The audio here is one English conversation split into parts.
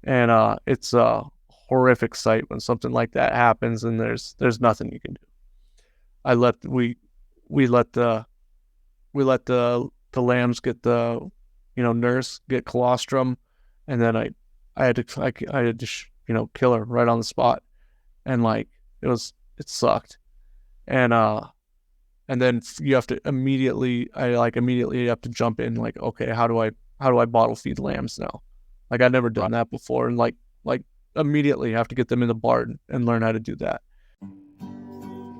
and it's a horrific sight when something like that happens, and there's nothing you can do. I let we let the we let the lambs get the nurse get colostrum, and then I had to kill her right on the spot, and like it sucked, and then you have to immediately have to jump in, like, okay, how do I bottle feed lambs now? Like, I've never done that before, and like immediately have to get them in the barn and learn how to do that.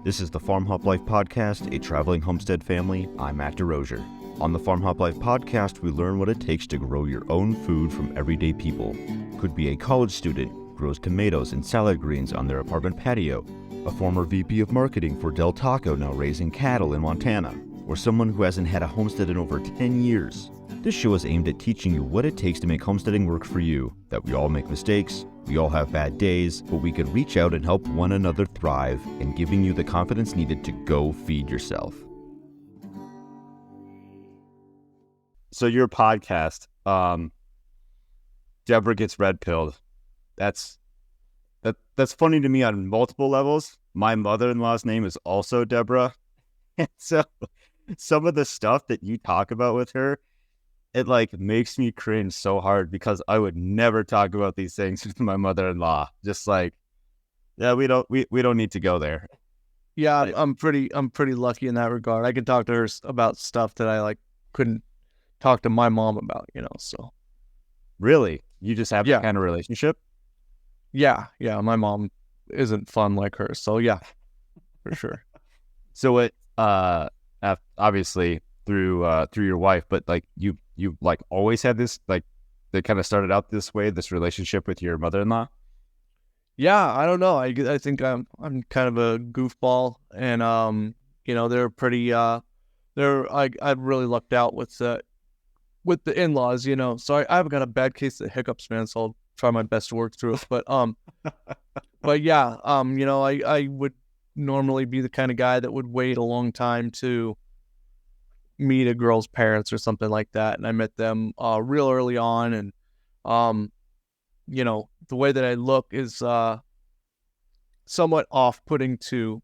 This is the FarmHopLife Podcast, a traveling homestead family. I'm Matt DeRozier. On the FarmHopLife Podcast, we learn what it takes to grow your own food from everyday people. Could be a college student, grows tomatoes and salad greens on their apartment patio, a former VP of marketing for Del Taco now raising cattle in Montana, or someone who hasn't had a homestead in over 10 years. This show is aimed at teaching you what it takes to make homesteading work for you, that we all make mistakes, we all have bad days, but we can reach out and help one another thrive, and giving you the confidence needed to go feed yourself. So your podcast, Debra Gets Redpilled, that's funny to me on multiple levels. My mother-in-law's name is also Debra, and so some of the stuff that you talk about with her, it like makes me cringe so hard, because I would never talk about these things with my mother-in-law. Just like, yeah, we don't need to go there. Yeah, I'm pretty lucky in that regard. I can talk to her about stuff that I like couldn't talk to my mom about, so. Really? You just have that kind of relationship? Yeah, my mom isn't fun like her, so yeah, for sure. So it obviously through your wife, but like you like always had this, like, they kind of started out this way, this relationship with your mother-in-law? Yeah, I don't know. I think I'm kind of a goofball, and they're pretty I really lucked out with the in-laws, So I've got a bad case of hiccups, man, so I'll try my best to work through it. But yeah, I would normally be the kind of guy that would wait a long time to meet a girl's parents or something like that, and I met them real early on, and the way that I look is somewhat off-putting to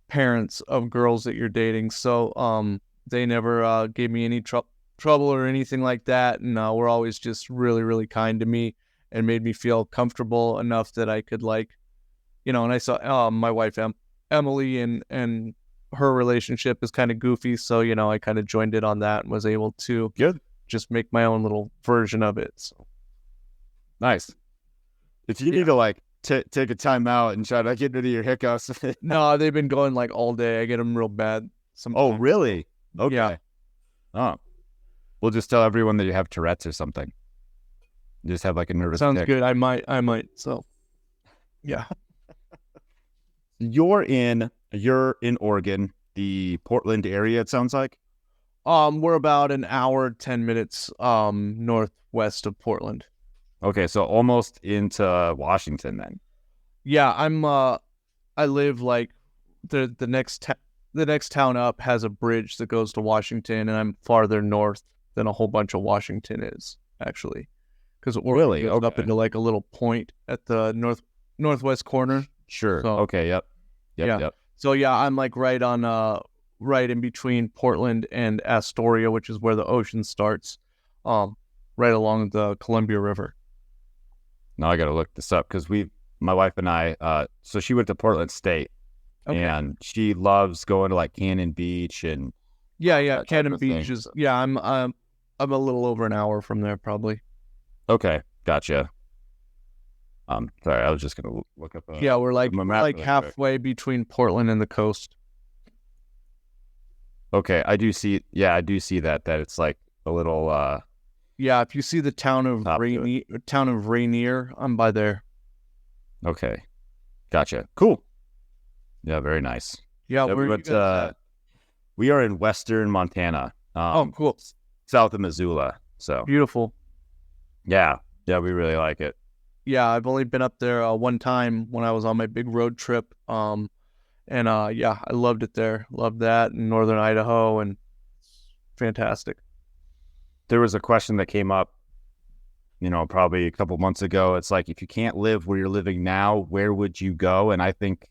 parents of girls that you're dating, so they never gave me any trouble or anything like that, and were always just really, really kind to me and made me feel comfortable enough that I could, like, and I saw my wife Emily and her relationship is kind of goofy, so I kind of joined in on that and was able to just make my own little version of it. So nice. If you need to like take a time out and try to get rid of your hiccups. No, they've been going like all day. I get them real bad sometimes. Oh, really? Okay. Yeah. Oh, we'll just tell everyone that you have Tourette's or something. You just have like a nervous Sounds tick. good. I might. So, yeah. You're in Oregon, the Portland area, it sounds like. We're about an hour, 10 minutes northwest of Portland. Okay, so almost into Washington then. Yeah, I live like the next town up has a bridge that goes to Washington, and I'm farther north than a whole bunch of Washington is, actually, because Oregon goes up into like a little point at the northwest corner. Sure. So, okay. Yep. So yeah, I'm like right in between Portland and Astoria, which is where the ocean starts, right along the Columbia River. Now I got to look this up, because my wife and I, so she went to Portland State, and she loves going to like Cannon Beach and. Yeah. Cannon Beach is, I'm a little over an hour from there, probably. Okay, gotcha. Sorry, I was just gonna look up. We're like halfway between Portland and the coast. Okay, I do see that it's like a little. Yeah, if you see the town of Rainier, I'm by there. Okay, gotcha. Cool. Yeah, very nice. Yeah, we are in western Montana. Cool. South of Missoula. So beautiful. Yeah, we really like it. Yeah, I've only been up there one time when I was on my big road trip. I loved it there. Loved that in northern Idaho, and it's fantastic. There was a question that came up probably a couple months ago, it's like, if you can't live where you're living now, where would you go? And I think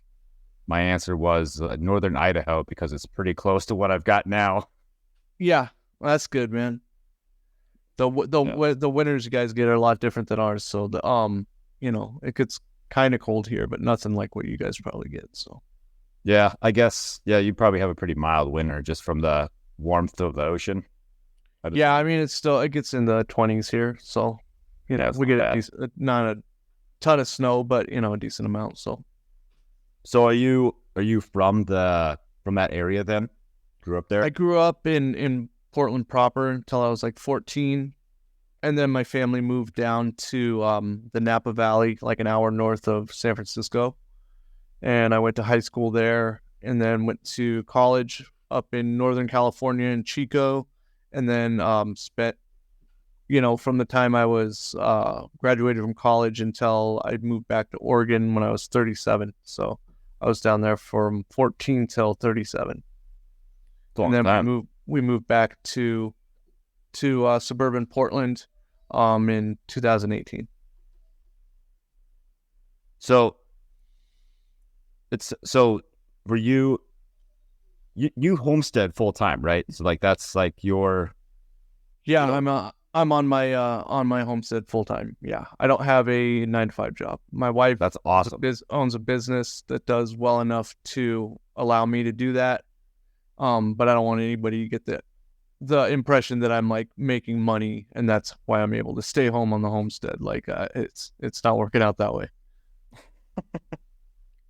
my answer was northern Idaho, because it's pretty close to what I've got now. Yeah, that's good, man. The winters you guys get are a lot different than ours. So it gets kind of cold here, but nothing like what you guys probably get. So yeah, I guess, you probably have a pretty mild winter just from the warmth of the ocean. Yeah, I mean, it gets in the 20s here. So, we get not a ton of snow, but, a decent amount. So are you from that area then? Grew up there? I grew up in Portland proper until I was like 14. And then my family moved down to the Napa Valley, like an hour north of San Francisco. And I went to high school there, and then went to college up in Northern California in Chico, and then spent, from the time I was graduated from college until I moved back to Oregon when I was 37. So I was down there from 14 till 37. And then we moved back to suburban Portland in 2018. So were you homestead full time, right? So like that's like your I'm on my homestead full time. Yeah, I don't have a 9-to-5 job. My wife, that's awesome, owns a business that does well enough to allow me to do that. But I don't want anybody to get the impression that I'm like making money, and that's why I'm able to stay home on the homestead. Like it's not working out that way.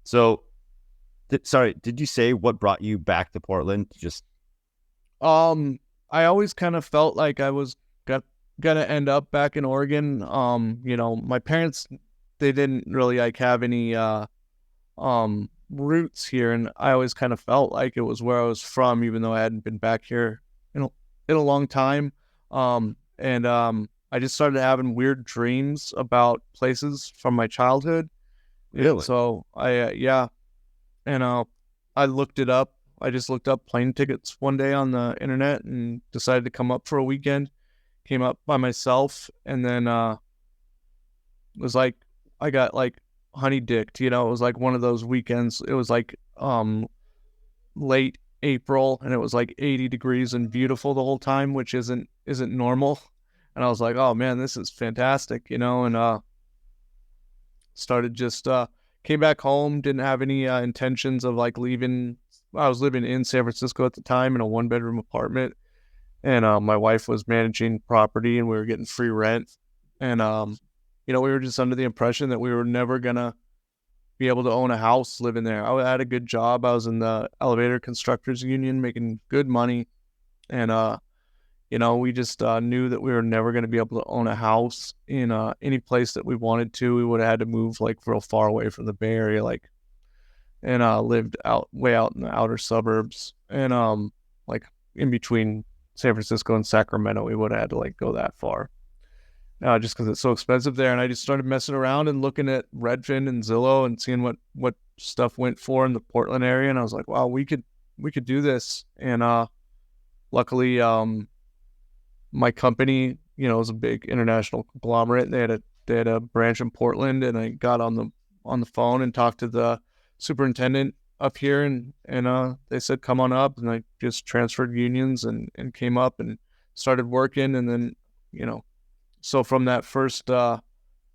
So, did you say what brought you back to Portland? I always kind of felt like I was gonna end up back in Oregon. My parents, they didn't really like have any roots here, and I always kind of felt like it was where I was from, even though I hadn't been back here in a long time. I just started having weird dreams about places from my childhood. Really? So I looked it up. I just looked up plane tickets one day on the internet and decided to come up for a weekend. Came up by myself, and then was like, I got like honey dicked. It was like one of those weekends. It was like late April, and it was like 80 degrees and beautiful the whole time, which isn't normal. And I was like, oh man, this is fantastic, and started just came back home, didn't have any intentions of like leaving. I was living in San Francisco at the time in a 1-bedroom apartment, and my wife was managing property, and we were getting free rent. And we were just under the impression that we were never gonna be able to own a house living there. I had a good job. I was in the elevator constructors union making good money. And, we just knew that we were never going to be able to own a house in any place that we wanted to. We would have had to move like real far away from the Bay Area, and lived way out in the outer suburbs. And like in between San Francisco and Sacramento, we would have had to like go that far. Just because it's so expensive there. And I just started messing around and looking at Redfin and Zillow and seeing what stuff went for in the Portland area. And I was like, wow, we could do this. And luckily, my company, was a big international conglomerate. They had a branch in Portland, and I got on the phone and talked to the superintendent up here, and they said, come on up. And I just transferred unions and came up and started working. And then, so from that first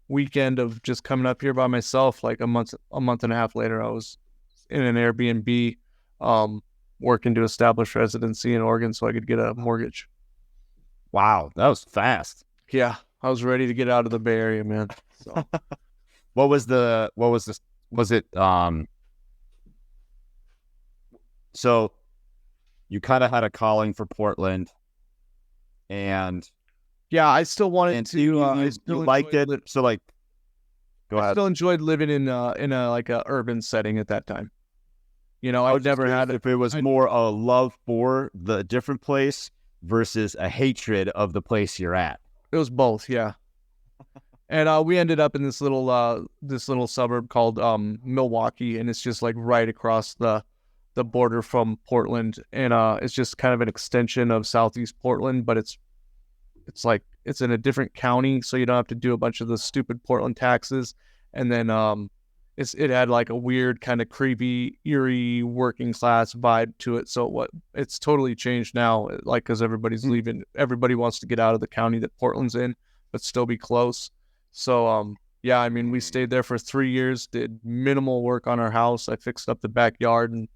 weekend of just coming up here by myself, like a month and a half later, I was in an Airbnb working to establish residency in Oregon so I could get a mortgage. Wow, that was fast. Yeah, I was ready to get out of the Bay Area, man. So. So you kind of had a calling for Portland, and yeah, I still wanted to. You liked it, so like, go ahead. I still enjoyed living in a like a urban setting at that time. I would never had if it was more a love for the different place versus a hatred of the place you're at. It was both, yeah. And we ended up in this little suburb called Milwaukee, and it's just like right across the border from Portland, and it's just kind of an extension of Southeast Portland, but it's like it's in a different county, so you don't have to do a bunch of the stupid Portland taxes. And then it had like a weird kind of creepy, eerie working class vibe to it. So it's totally changed now, like because everybody's leaving. Everybody wants to get out of the county that Portland's in, but still be close. So yeah, I mean, we stayed there for 3 years, did minimal work on our house. I fixed up the backyard and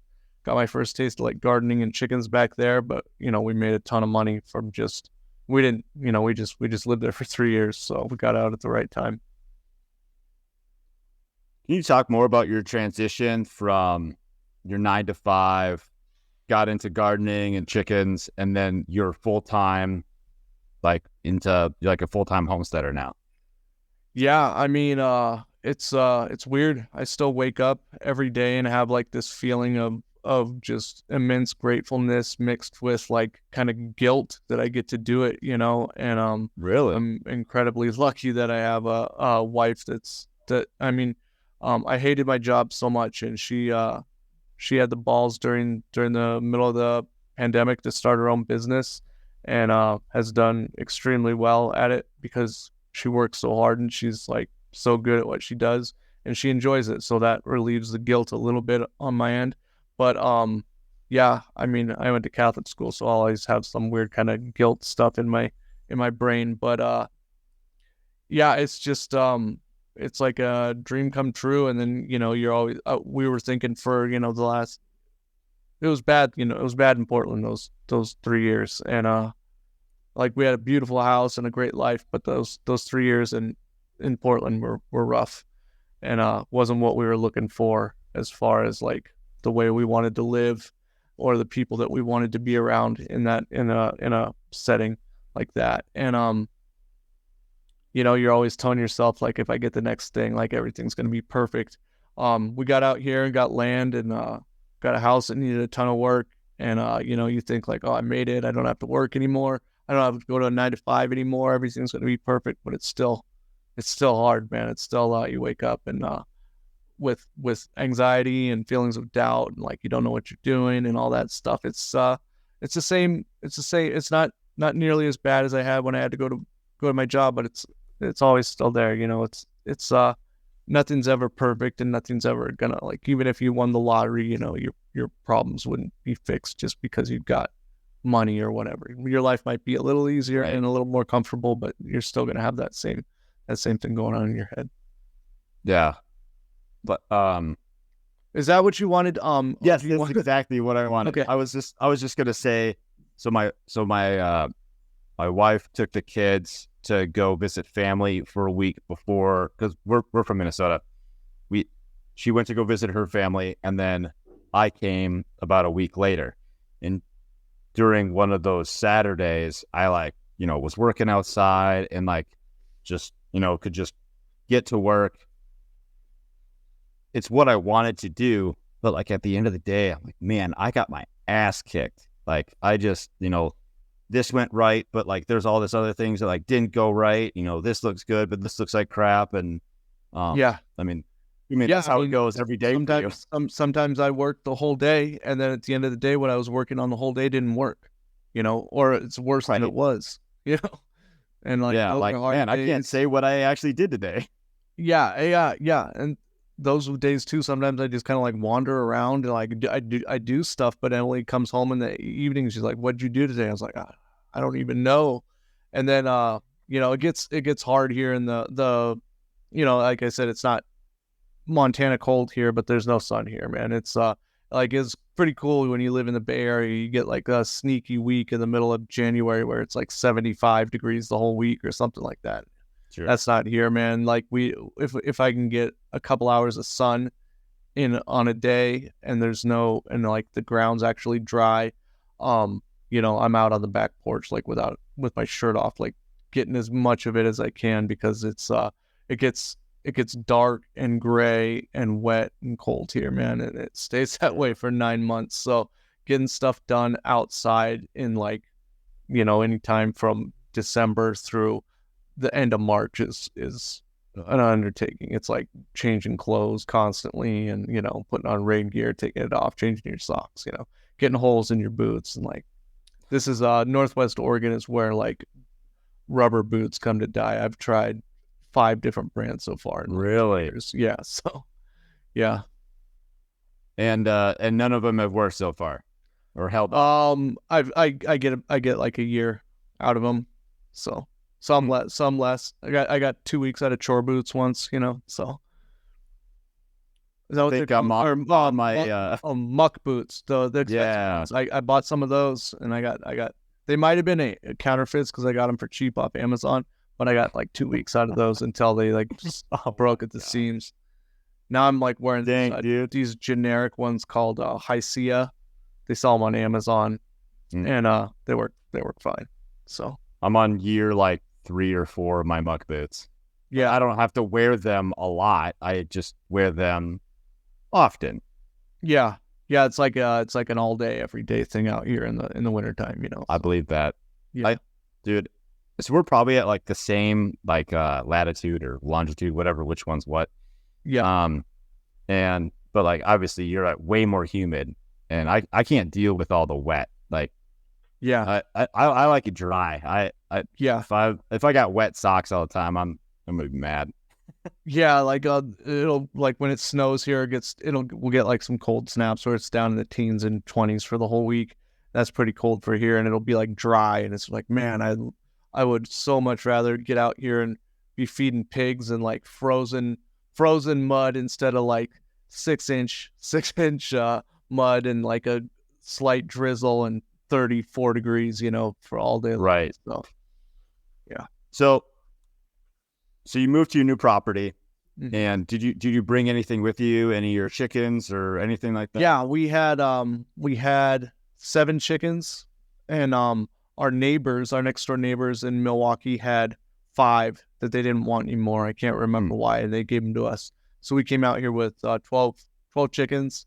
got my first taste of like gardening and chickens back there. But we made a ton of money from just we didn't we just lived there for 3 years, so we got out at the right time. Can you talk more about your transition from your 9 to 5, got into gardening and chickens, and then you're full-time, like into like a full-time homesteader now? Yeah, I mean, it's weird. I still wake up every day and have like this feeling of just immense gratefulness mixed with like kind of guilt that I get to do it, and Really? I'm incredibly lucky that I have a wife I hated my job so much, and she had the balls during the middle of the pandemic to start her own business, and has done extremely well at it because she works so hard and she's like so good at what she does and she enjoys it. So that relieves the guilt a little bit on my end. But yeah, I mean, I went to Catholic school, so I always have some weird kind of guilt stuff in my brain. But yeah, it's just it's like a dream come true. And then you're always we were thinking for the last, it was bad in Portland those 3 years, and like we had a beautiful house and a great life, but those 3 years in Portland were rough, and wasn't what we were looking for as far as like the way we wanted to live or the people that we wanted to be around in a setting like that. And you're always telling yourself like, if I get the next thing, like everything's going to be perfect. We got out here and got land and got a house that needed a ton of work, and you think like, oh, I made it, I don't have to work anymore, I don't have to go to a 9 to 5 anymore, everything's going to be perfect. But it's still hard, man. It's still you wake up and with anxiety and feelings of doubt, and like you don't know what you're doing and all that stuff. It's the same. It's not nearly as bad as I had when I had to go to my job, but it's always still there. It's nothing's ever perfect, and nothing's ever gonna, like, even if you won the lottery, your problems wouldn't be fixed just because you've got money or whatever. Your life might be a little easier and a little more comfortable, but you're still gonna have that same thing going on in your head. Yeah. But is that what you wanted? Yes, that's exactly what I wanted. Okay. I was just gonna say, so my wife took the kids to go visit family for a week before, because we're from Minnesota. She went to go visit her family, and then I came about a week later. And during one of those Saturdays, I was working outside and just could just get to work. It's what I wanted to do, but like at the end of the day, I'm like, man, I got my ass kicked. Like I just, this went right, but like there's all this other things that like didn't go right. This looks good, but this looks like crap. And yeah, I mean, that's how it goes every day. Sometimes I worked the whole day, and then at the end of the day, what I was working on the whole day didn't work, or it's worse than it was, and like, man, I can't say what I actually did today. Yeah. And those days too, sometimes I just kind of like wander around and like I do stuff, but Emily comes home in the evening. She's like, "What'd you do today?" I was like, I don't even know. And then it gets hard here in the like I said, it's not Montana cold here, but there's no sun here, man. It's it's pretty cool when you live in the Bay Area. You get like a sneaky week in the middle of January where it's like 75 degrees the whole week or something like that. Sure. That's not here, man. Like if I can get a couple hours of sun on a day, and like the ground's actually dry, I'm out on the back porch like with my shirt off, like getting as much of it as I can, because it gets dark and gray and wet and cold here, man, and it stays that way for 9 months. So getting stuff done outside in anytime from December through the end of March is an undertaking. It's like changing clothes constantly and, putting on rain gear, taking it off, changing your socks, getting holes in your boots. And like, this is Northwest Oregon is where like rubber boots come to die. I've tried 5 different brands so far. Really? Yeah. So, yeah. And none of them have worked so far, or held. I get like a year out of them. So some less. I got 2 weeks out of chore boots once. So. Is that what they're called? On my muck boots. The expensive ones. I bought some of those, and I got. They might have been a counterfeits because I got them for cheap off Amazon, but I got like 2 weeks out of those until they like just broke at the seams. Now I'm like wearing these generic ones called Hycia. They sell them on Amazon, and they work fine. So I'm on year like 3 or 4 of my muck boots. Yeah, I don't have to wear them a lot. I just wear them often. Yeah, it's like an all day, every day thing out here in the wintertime. I believe that. Yeah, dude. So we're probably at like the same like latitude or longitude, whatever. Which one's what? Yeah. But like obviously you're at way more humid, and I can't deal with all the wet. Like, yeah, I like it dry. If I got wet socks all the time, I'm gonna be mad. Yeah, like it'll like when it snows here, we'll get like some cold snaps where it's down in the teens and 20s for the whole week. That's pretty cold for here, and it'll be like dry, and it's like, man, I would so much rather get out here and be feeding pigs in like frozen mud instead of like 6-inch mud and like a slight drizzle and 34 degrees, for all day long. Right. So, yeah. So you moved to your new property, and did you bring anything with you? Any of your chickens or anything like that? Yeah, we had 7 chickens, and our next door neighbors in Milwaukee had 5 that they didn't want anymore. I can't remember why, and they gave them to us. So we came out here with 12 chickens,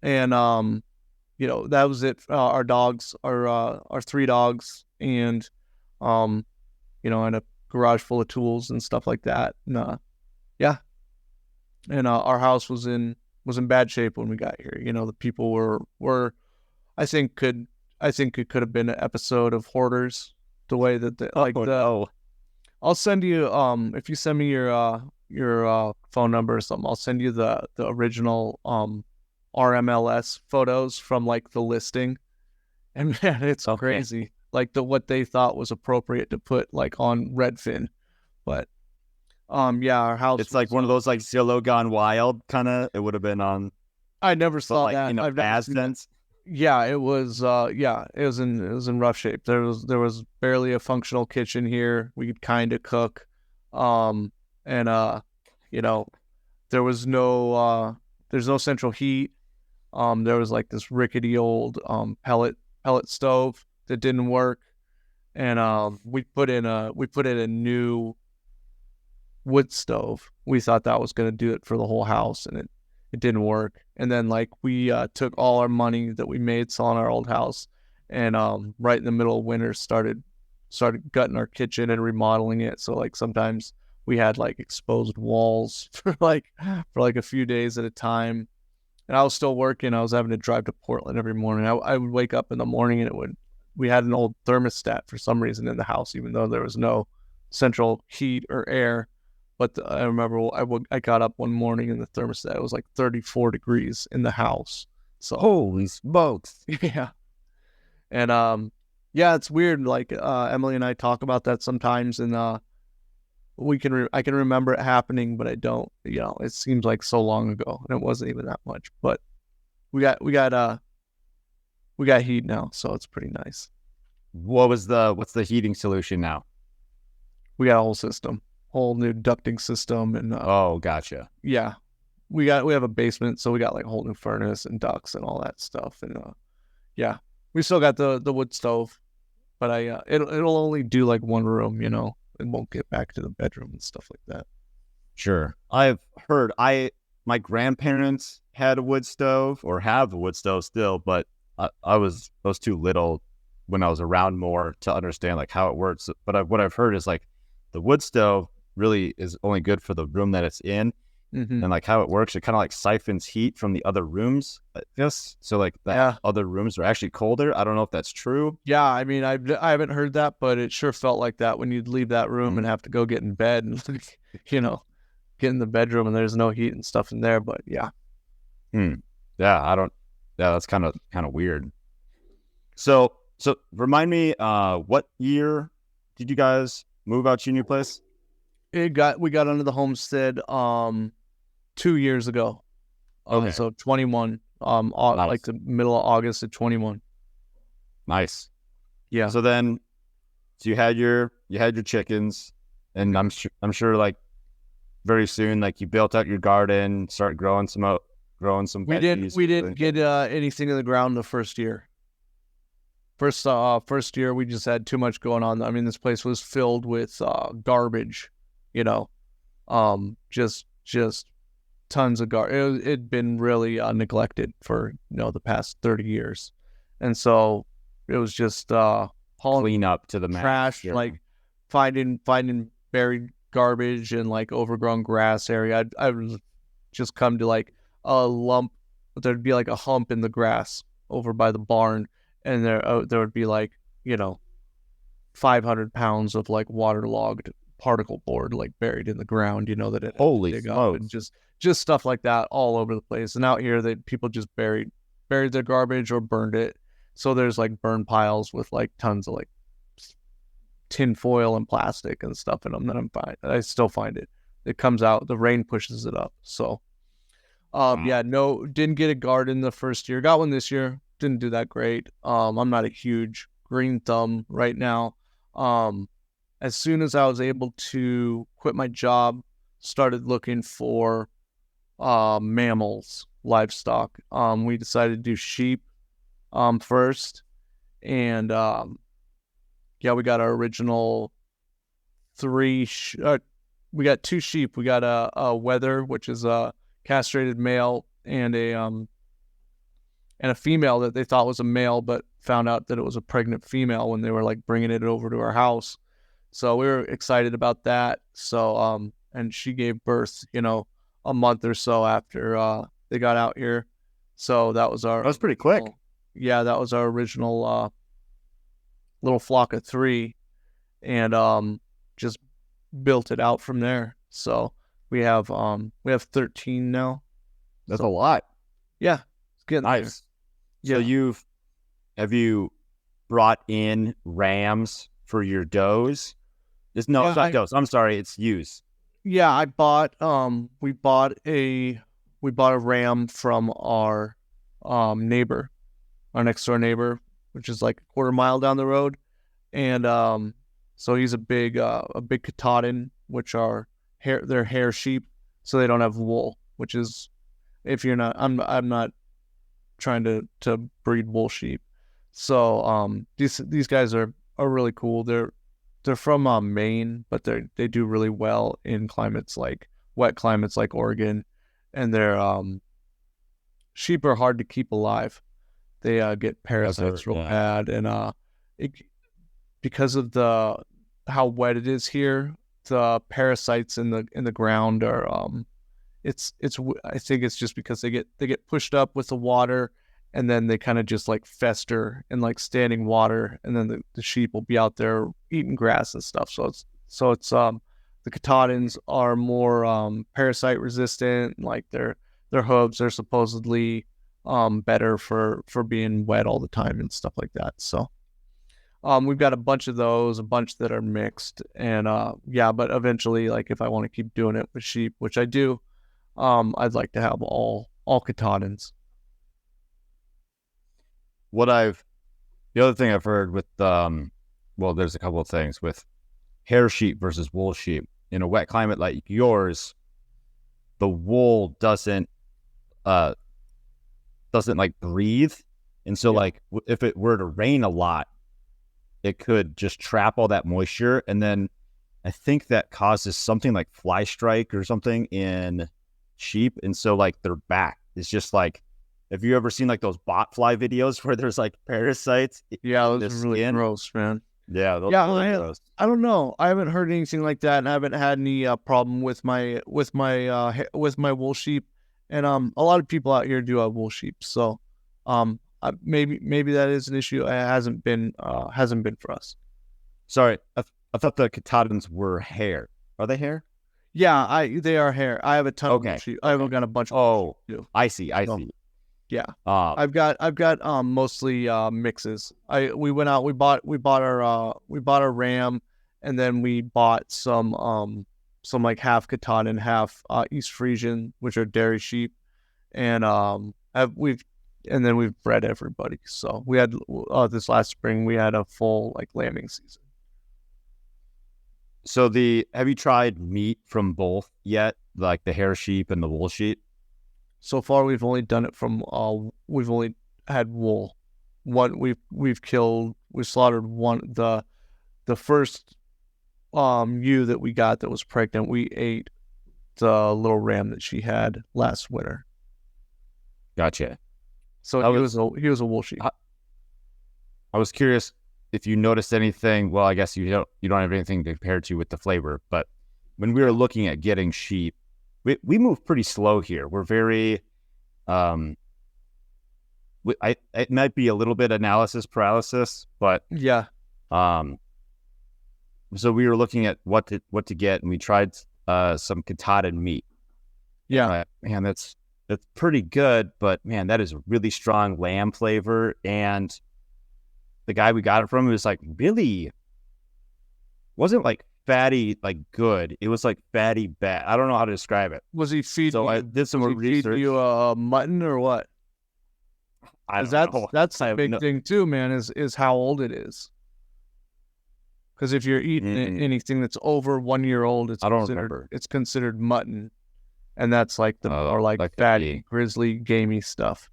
and that was it. Our dogs, our 3 dogs, and and a garage full of tools and stuff like that. And and our house was in bad shape when we got here. The people were I think it could have been an episode of Hoarders, the way that I'll send you if you send me your phone number or something, I'll send you the original RMLS photos from like the listing. And man, it's crazy. Like what they thought was appropriate to put like on Redfin. But our house, it's like one of those like Zillow gone wild kind of. It would have been on. I never saw that. In a bad sense. Yeah, it was it was in rough shape. There was barely a functional kitchen here. We could kind of cook. There's no central heat. There was like this rickety old pellet stove that didn't work, and we put in a new wood stove. We thought that was going to do it for the whole house, and it didn't work. And then like we took all our money that we made selling our old house, and right in the middle of winter started gutting our kitchen and remodeling it. So like sometimes we had like exposed walls for like a few days at a time. And I was still working. I was having to drive to Portland every morning. I would wake up in the morning, and we had an old thermostat for some reason in the house, even though there was no central heat or air. But I remember I got up one morning and the thermostat was like 34 degrees in the house. So holy smokes. Yeah. And it's weird. Like Emily and I talk about that sometimes, and I can remember it happening, but I don't. It seems like so long ago, and it wasn't even that much. But we got heat now, so it's pretty nice. What's the heating solution now? We got a whole system, whole new ducting system, and gotcha. Yeah, we have a basement, so we got like a whole new furnace and ducts and all that stuff, and we still got the wood stove, but it'll only do like one room, It won't get back to the bedroom and stuff like that. Sure. I've heard my grandparents had a wood stove, or have a wood stove still, but I was too little when I was around more to understand like how it works. But what I've heard is like the wood stove really is only good for the room that it's in. And like how it works, it kind of like siphons heat from the other rooms, I guess. So like that other rooms are actually colder. I don't know if that's true. Yeah, I mean, I haven't heard that, but it sure felt like that when you'd leave that room and have to go get in bed and, you know, get in the bedroom and there's no heat and stuff in there. But yeah. Yeah, that's kind of weird. So remind me, what year did you guys move out to your new place? We got under the homestead 2 years ago. Okay. So 21, Nice. like the middle of August of 21. Nice. Yeah. So you had your chickens, and I'm sure like very soon, like you built out your garden, start growing some veggies. We didn't get anything in the ground the first year. First year we just had too much going on. I mean, this place was filled with garbage, you know, just tons of garbage. It'd been really neglected for, you know, the past 30 years. And so it was just clean up to the trash, like finding buried garbage and like overgrown grass area. I would just come to like a lump. There'd be like a hump in the grass over by the barn, and there would be like, you know, 500 pounds of like waterlogged particle board like buried in the ground, you know, that it holy dig smokes. up, and just stuff like that all over the place. And out here, people just buried their garbage or burned it. So there's like burn piles with like tons of like tin foil and plastic and stuff in them that I still find it. It comes out, the rain pushes it up. So didn't get a garden the first year. Got one this year. Didn't do that great. I'm not a huge green thumb right now. As soon as I was able to quit my job, started looking for mammals, livestock. We decided to do sheep first, and we got our original we got 2 sheep. We got a wether, which is a castrated male, and a female that they thought was a male, but found out that it was a pregnant female when they were like bringing it over to our house. So we were excited about that. So and she gave birth, you know, a month or so after they got out here. So that was pretty quick. Yeah, that was our original little flock of 3, and just built it out from there. So we have 13 now. That's a lot. Yeah, it's getting nice. There. So have you brought in rams for your does? It's not does. I'm sorry, it's ewes. Yeah, I bought we bought a ram from our neighbor, our next door neighbor, which is like a quarter mile down the road. And so he's a big Katahdin, which are they're hair sheep, so they don't have wool, which is, if you're not, I'm not trying to breed wool sheep. So these guys are really cool. They're from Maine, but they do really well in wet climates like Oregon, and their sheep are hard to keep alive. They get parasites real bad, and because of how wet it is here, the parasites in the ground are I think it's just because they get pushed up with the water, and then they kind of just like fester in like standing water, and then the sheep will be out there eating grass and stuff. So it's the Katahdins are more parasite resistant. Like their hooves are supposedly better for being wet all the time and stuff like that. So we've got a bunch of those, a bunch that are mixed, and but eventually, like if I want to keep doing it with sheep, which I do, I'd like to have all Katahdins. The other thing I've heard with there's a couple of things with hair sheep versus wool sheep. In a wet climate like yours, the wool doesn't like breathe, and so like if it were to rain a lot, it could just trap all that moisture, and then I think that causes something like fly strike or something in sheep, and so like their back is just like, have you ever seen like those bot fly videos where there's like parasites? Yeah, those are really gross, man. Yeah, those Yeah, are gross. I don't know. I haven't heard anything like that, and I haven't had any problem with my wool sheep. And a lot of people out here do have wool sheep, so maybe that is an issue. It hasn't been for us. Sorry, I thought the Katahdins were hair. Are they hair? Yeah, they are hair. I have a ton of wool Okay. sheep. I've got a bunch of Oh, sheep too. I see. So, See. yeah. Uh, I've got mostly mixes. We went out, we bought our ram, and then we bought some like half Katahdin, half East Frisian, which are dairy sheep, and we've bred everybody. So we had this last spring we had a full like lambing season. so have you tried meat from both yet? Like the hair sheep and the wool sheep? So far, we've only done it from we've only had wool. We've slaughtered one, the first ewe that we got that was pregnant. We ate the little ram that she had last winter. Gotcha. So he was a wool sheep. I was curious if you noticed anything. Well, I guess you don't have anything to compare to with the flavor, but when we were looking at getting sheep, we move pretty slow here. We're very, it might be a little bit analysis paralysis, but yeah. So we were looking at what to get, and we tried some Katahdin meat. Yeah, man, that's pretty good, but man, that is a really strong lamb flavor. And the guy we got it from was like really wasn't like fatty, like good. It was like fatty bad. I don't know how to describe it. Was he feeding? So I did some research. You mutton or what? I don't know. That's a big thing too, man. Is how old it is. Because if you're eating anything that's over 1 year old, it's considered mutton, and that's like or like fatty, grizzly, gamey stuff.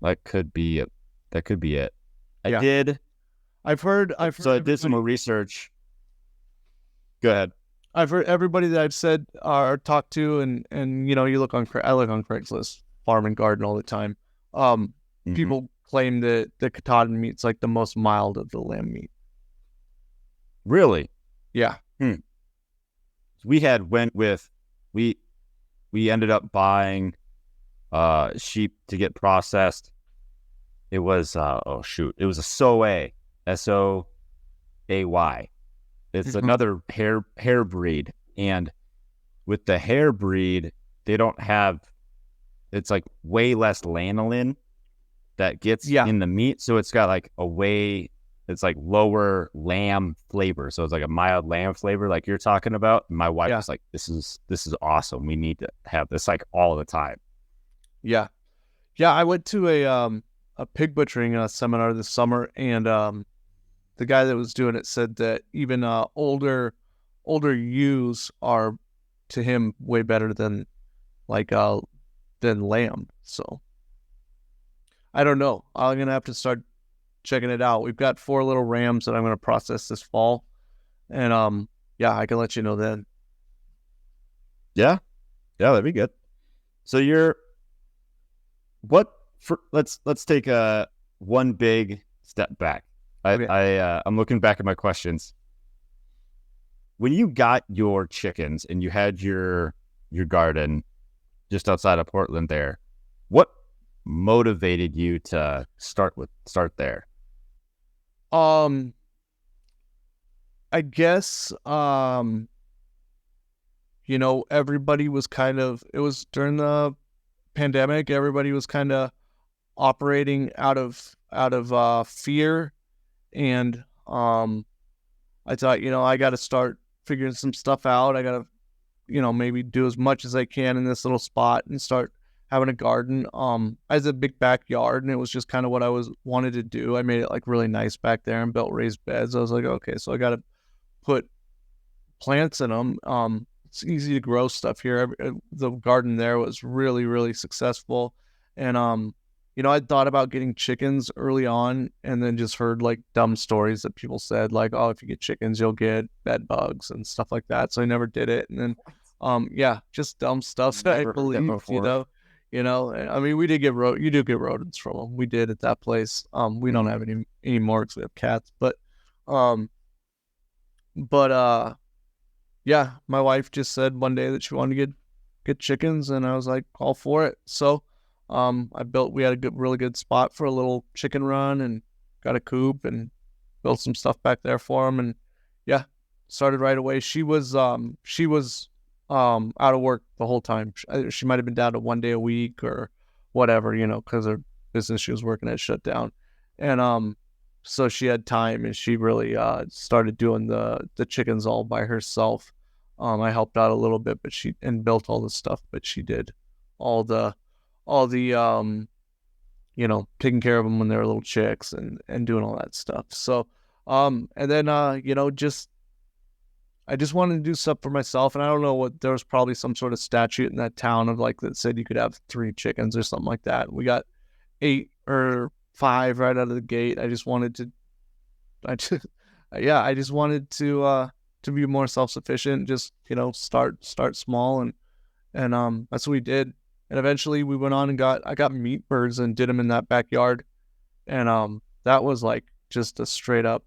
That could be it. Yeah. I've heard. So I did some more research. Go ahead. I've heard everybody that I've said or talked to, and you look on I look on Craigslist, farm and garden all the time. People claim that the Katahdin meat's like the most mild of the lamb meat. Really? Yeah. We ended up buying sheep to get processed. It was it was a Soay, Soay. It's another hair breed, and with the hair breed, they don't have. It's like way less lanolin that gets in the meat, so it's got like it's like lower lamb flavor. So it's like a mild lamb flavor, like you're talking about. My wife was like, "This is awesome. We need to have this like all the time." Yeah. I went to a pig butchering seminar this summer, and the guy that was doing it said that even older ewes are to him way better than lamb. So I don't know. I'm gonna have to start checking it out. We've got 4 little rams that I'm gonna process this fall, and I can let you know then. Yeah, that'd be good. So let's take one big step back. I'm looking back at my questions. When you got your chickens and you had your garden just outside of Portland there, what motivated you to start there? I guess everybody was it was during the pandemic, everybody was kind of operating out of fear, and I thought, I got to start figuring some stuff out. I got to maybe do as much as I can in this little spot and start having a garden. I had a big backyard, and it was just kind of what I wanted to do. I made it like really nice back there and built raised beds. I was like, okay, so I got to put plants in them. It's easy to grow stuff here. The garden there was really, really successful. And, I thought about getting chickens early on, and then just heard like dumb stories that people said, like, oh, if you get chickens, you'll get bed bugs and stuff like that. So I never did it. And then, just dumb stuff that I believed, I mean, we did get you do get rodents from them. We did at that place. We don't have any more because we have cats, but Um, but yeah, my wife just said one day that she wanted to get chickens, and I was like, all for it. So, we had a really good spot for a little chicken run, and got a coop and built some stuff back there for them, and yeah, started right away. She was out of work the whole time. She might have been down to 1 day a week or whatever, because her business she was working at shut down, and so she had time, and she really started doing the chickens all by herself. I helped out a little bit, but she built all the stuff, but she did all the taking care of them when they were little chicks and doing all that stuff. So and then just I just wanted to do stuff for myself, and I don't know what, there was probably some sort of statute in that town of like that said you could have 3 chickens or something like that. We got 8 or 5 right out of the gate. I just wanted to be more self-sufficient, just start small, and that's what we did. And eventually we went on and I got meat birds and did them in that backyard, and that was like just a straight up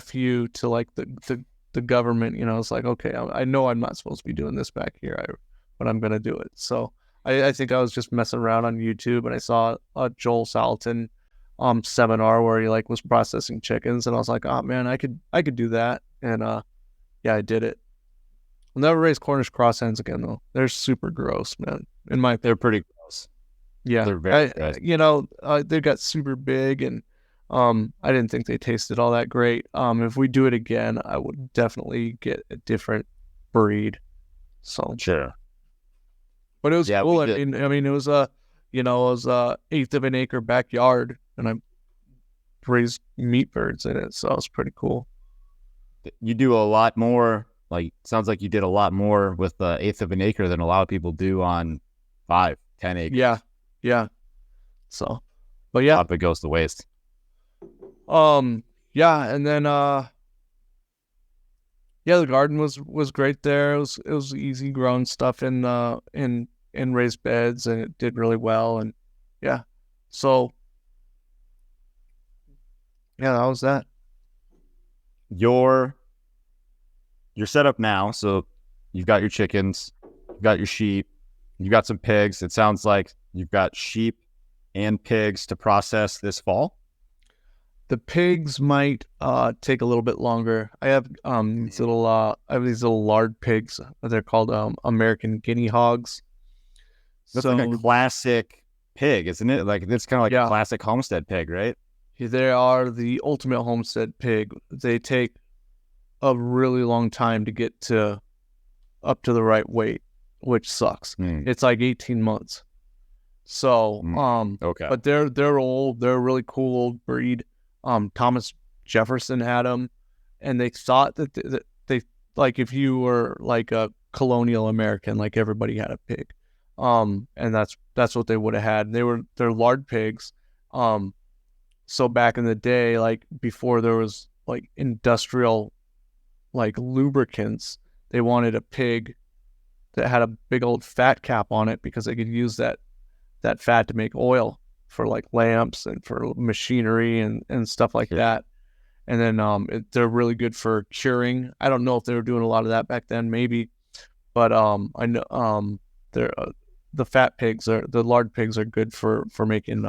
fu to like the government. It's like, okay, I know I'm not supposed to be doing this back here, but I'm gonna do it. So I think I was just messing around on YouTube, and I saw a Joel Salatin seminar where he like was processing chickens, and I was like, oh man, I could do that. And yeah, I did it. I'll never raise Cornish cross hens again though. They're super gross, man. They're pretty gross. Yeah, they're very gross. They got super big, and I didn't think they tasted all that great. If we do it again, I would definitely get a different breed. So sure. But it was cool. I mean, it was a eighth of an acre backyard, and I raised meat birds in it, so it was pretty cool. You do a lot more. Like, sounds like you did a lot more with the eighth of an acre than a lot of people do on 5, 10 acres. Yeah. So, but yeah, it goes to waste. Yeah, and then the garden was great there. It was easy growing stuff in raised beds, and it did really well. And yeah, so yeah, that was that. You're set up now, so you've got your chickens, you've got your sheep, you've got some pigs. It sounds like you've got sheep and pigs to process this fall. The pigs might take a little bit longer. I have these little lard pigs. They're called American guinea hogs. That's like a classic pig, isn't it? Like, it's kind of like a classic homestead pig, right? They are the ultimate homestead pig. They take a really long time to get up to the right weight, which sucks. It's like 18 months. So okay. But they're old. They're a really cool old breed. Thomas Jefferson had them, and they thought that they like, if you were like a colonial American, like everybody had a pig, and that's what they would have had. They're lard pigs. So back in the day, like before there was like industrial like lubricants, they wanted a pig that had a big old fat cap on it because they could use that fat to make oil for like lamps and for machinery and stuff like that. And then they're really good for curing. I don't know if they were doing a lot of that back then, maybe, but I know they're the lard pigs are good for making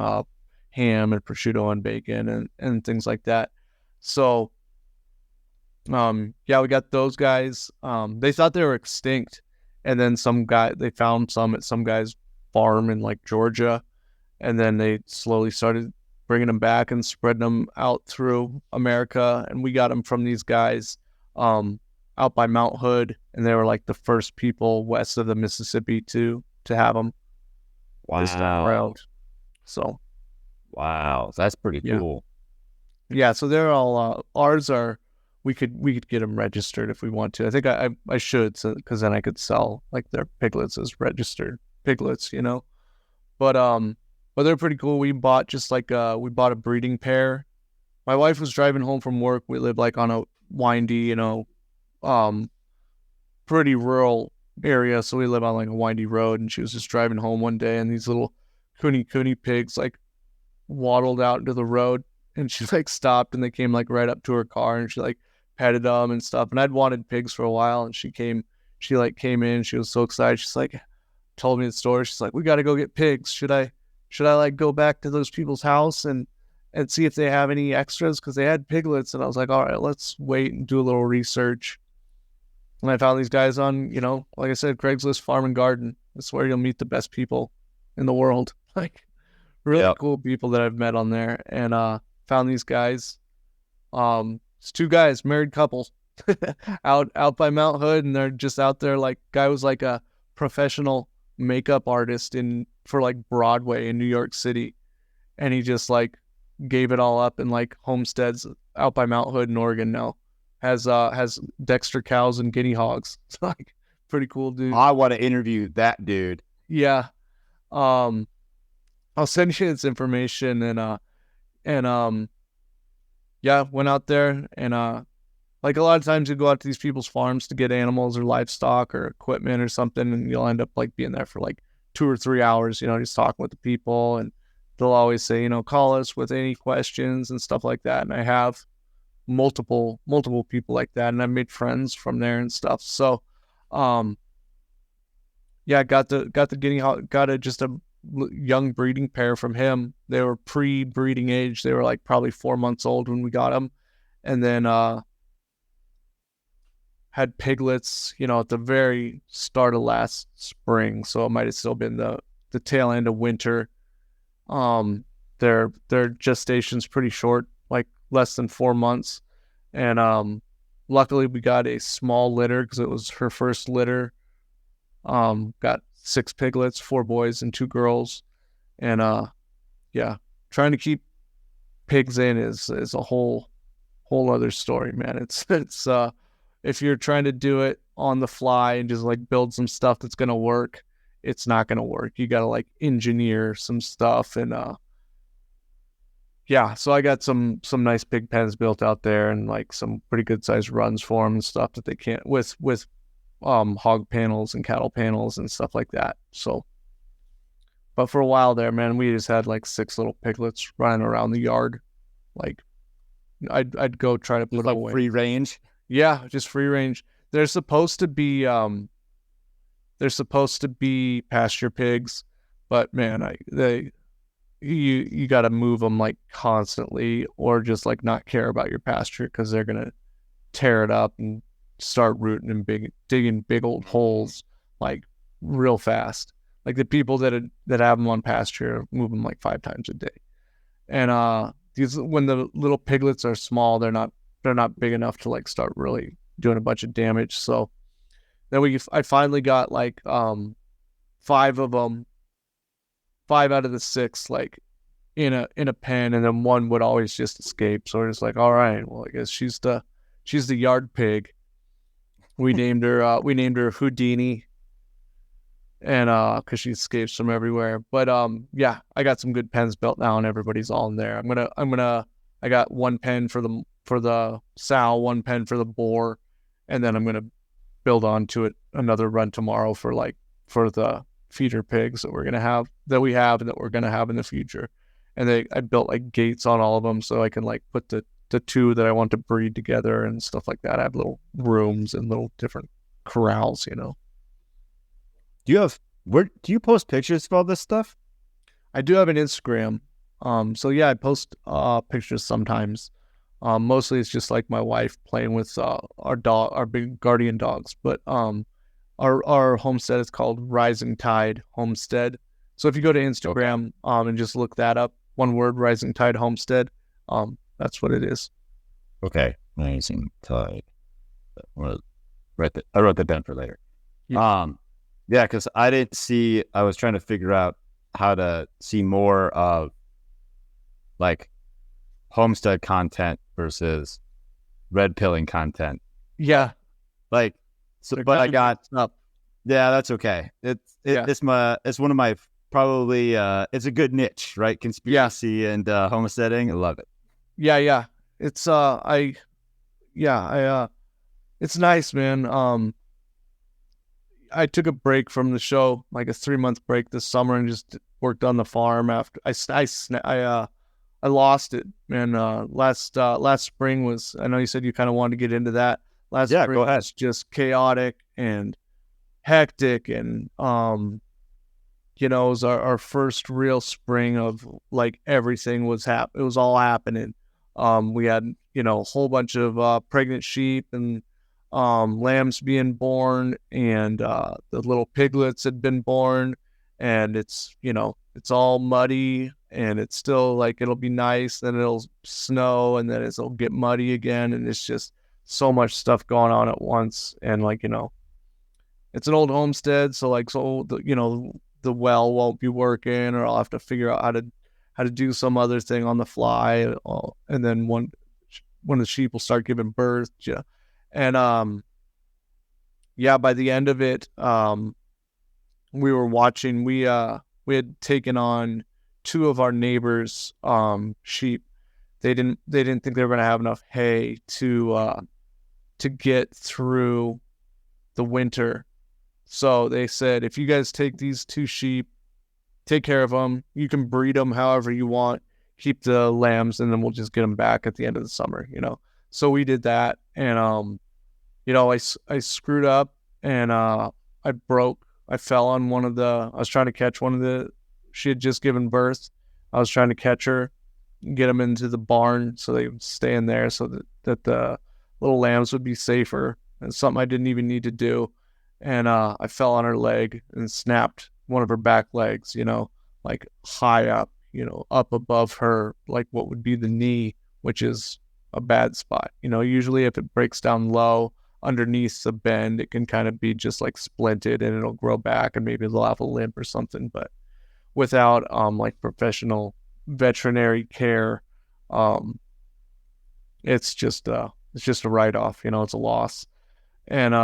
ham and prosciutto and bacon and things like that. So yeah, we got those guys. They thought they were extinct, and then they found some at some guy's farm in like Georgia, and then they slowly started bringing them back and spreading them out through America. And we got them from these guys out by Mount Hood, and they were like the first people west of the Mississippi to have them. Wow. So wow, that's pretty cool. Yeah, so they're all ours are. We could get them registered if we want to. I think I should, because then I could sell like their piglets as registered piglets, But they're pretty cool. We bought a breeding pair. My wife was driving home from work. We lived like on a windy, pretty rural area, so we live on like a windy road. And she was just driving home one day, and these little cooney pigs like waddled out into the road, and she like stopped, and they came like right up to her car, and she like petted them and stuff. And I'd wanted pigs for a while, and she came in. She was so excited. She's like, told me the story. She's like, we got to go get pigs. Should I like go back to those people's house and see if they have any extras? Because they had piglets. And I was like, all right, let's wait and do a little research. And I found these guys on, like I said, Craigslist Farm and Garden. That's where you'll meet the best people in the world. Like really cool people that I've met on there. And found these guys. It's two guys, married couple, out by Mount Hood, and they're just out there. Like, guy was like a professional makeup artist for like Broadway in New York City, and he just like gave it all up and like homesteads out by Mount Hood in Oregon now. Has Dexter cows and guinea hogs. It's like pretty cool dude. I want to interview that dude. Yeah. I'll send you his information, and yeah, went out there, and like a lot of times you go out to these people's farms to get animals or livestock or equipment or something, and you'll end up like being there for like 2 or 3 hours, just talking with the people, and they'll always say, call us with any questions and stuff like that. And I have multiple people like that, and I made friends from there and stuff. So, yeah, got the guinea hog, just a young breeding pair from him. They were pre-breeding age. They were like probably 4 months old when we got them, and then had piglets, at the very start of last spring. So it might have still been the tail end of winter. Their gestation's pretty short, like less than 4 months, and luckily we got a small litter because it was her first litter. Got 6 piglets, 4 boys and 2 girls. And yeah, trying to keep pigs in is a whole other story, man. It's if you're trying to do it on the fly and just like build some stuff that's gonna work, it's not gonna work. You gotta like engineer some stuff, and yeah, so I got some nice pig pens built out there, and like some pretty good sized runs for them and stuff that they can't with hog panels and cattle panels and stuff like that. So, but for a while there, man, we just had like 6 little piglets running around the yard. Like I'd go try to put them away. Free range. Yeah, just free range. They're supposed to be pasture pigs, but man, you got to move them like constantly, or just like not care about your pasture, because they're gonna tear it up and start rooting and digging big old holes like real fast. Like the people that have them on pasture move them like 5 times a day. And when the little piglets are small, they're not big enough to like start really doing a bunch of damage. So then I finally got like 5 of them, 5 out of the 6 like in a pen, and then one would always just escape. So we're just like, all right, well, I guess she's the yard pig. We named her Houdini, and because she escapes from everywhere. But yeah, I got some good pens built now, and everybody's all in there. I got 1 pen for the sow, 1 pen for the boar, and then I'm gonna build onto it another run tomorrow for the feeder pigs that we have and that we're gonna have in the future. And I built like gates on all of them, so I can like put the 2 that I want to breed together and stuff like that. I have little rooms and little different corrals, Do you post pictures of all this stuff? I do have an Instagram. So yeah, I post pictures sometimes. Mostly it's just like my wife playing with our dog, our big guardian dogs. But our homestead is called Rising Tide Homestead. So if you go to Instagram and just look that up, one word, Rising Tide Homestead, that's what it is. Okay, Rising Tide. I wrote that down for later. Yeah. Yeah, because I was trying to figure out how to see more of like homestead content versus red pilling content. Yeah. Like, so, but I got up. Yeah, that's okay. It's one of my probably it's a good niche, right? Conspiracy and homesteading. I love it. Yeah. It's it's nice, man. I took a break from the show, like a 3-month break this summer, and just worked on the farm after I I lost it, man. Last spring was, I know you said you kind of wanted to get into that. Last Yeah, spring go ahead. was just chaotic and hectic, and it was our first real spring of like everything was it was all happening. We had, a whole bunch of pregnant sheep and lambs being born, and the little piglets had been born, and it's all muddy, and it's still like it'll be nice, then it'll snow, and then it'll get muddy again, and it's just so much stuff going on at once. And like, it's an old homestead, so like, the well won't be working, or I'll have to figure out how to do some other thing on the fly, and then when the sheep will start giving birth. Yeah. And yeah, by the end of it, we were watching. We had taken on two of our neighbors' sheep. They didn't think they were going to have enough hay to get through the winter. So they said, if you guys take these two sheep, take care of them, you can breed them however you want, keep the lambs, and then we'll just get them back at the end of the summer. So we did that, and I screwed up, and I fell on I was trying to catch she had just given birth. I was trying to catch her, get them into the barn so they would stay in there, so that the little lambs would be safer. And something I didn't even need to do. And I fell on her leg and snapped one of her back legs, like high up, up above her, like what would be the knee, which is a bad spot. Usually if it breaks down low underneath the bend, it can kind of be just like splinted, and it'll grow back, and maybe they'll have a limp or something. But without like professional veterinary care, it's just a write-off. It's a loss. And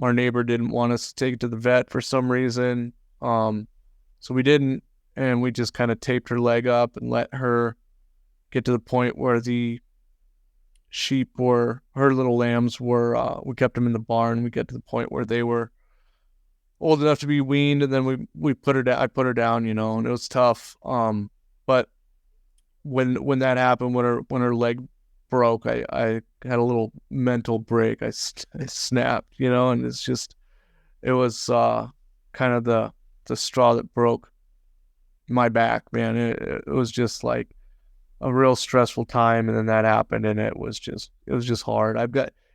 our neighbor didn't want us to take it to the vet for some reason, so we didn't, and we just kind of taped her leg up and let her get to the point where the her little lambs were, we kept them in the barn. We get to the point where they were old enough to be weaned, and then we put her down. I put her down, and it was tough. But when that happened, when her leg broke, I had a little mental break. I snapped, and it was kind of the straw that broke my back, man. It was just like a real stressful time, and then that happened, and it was just hard.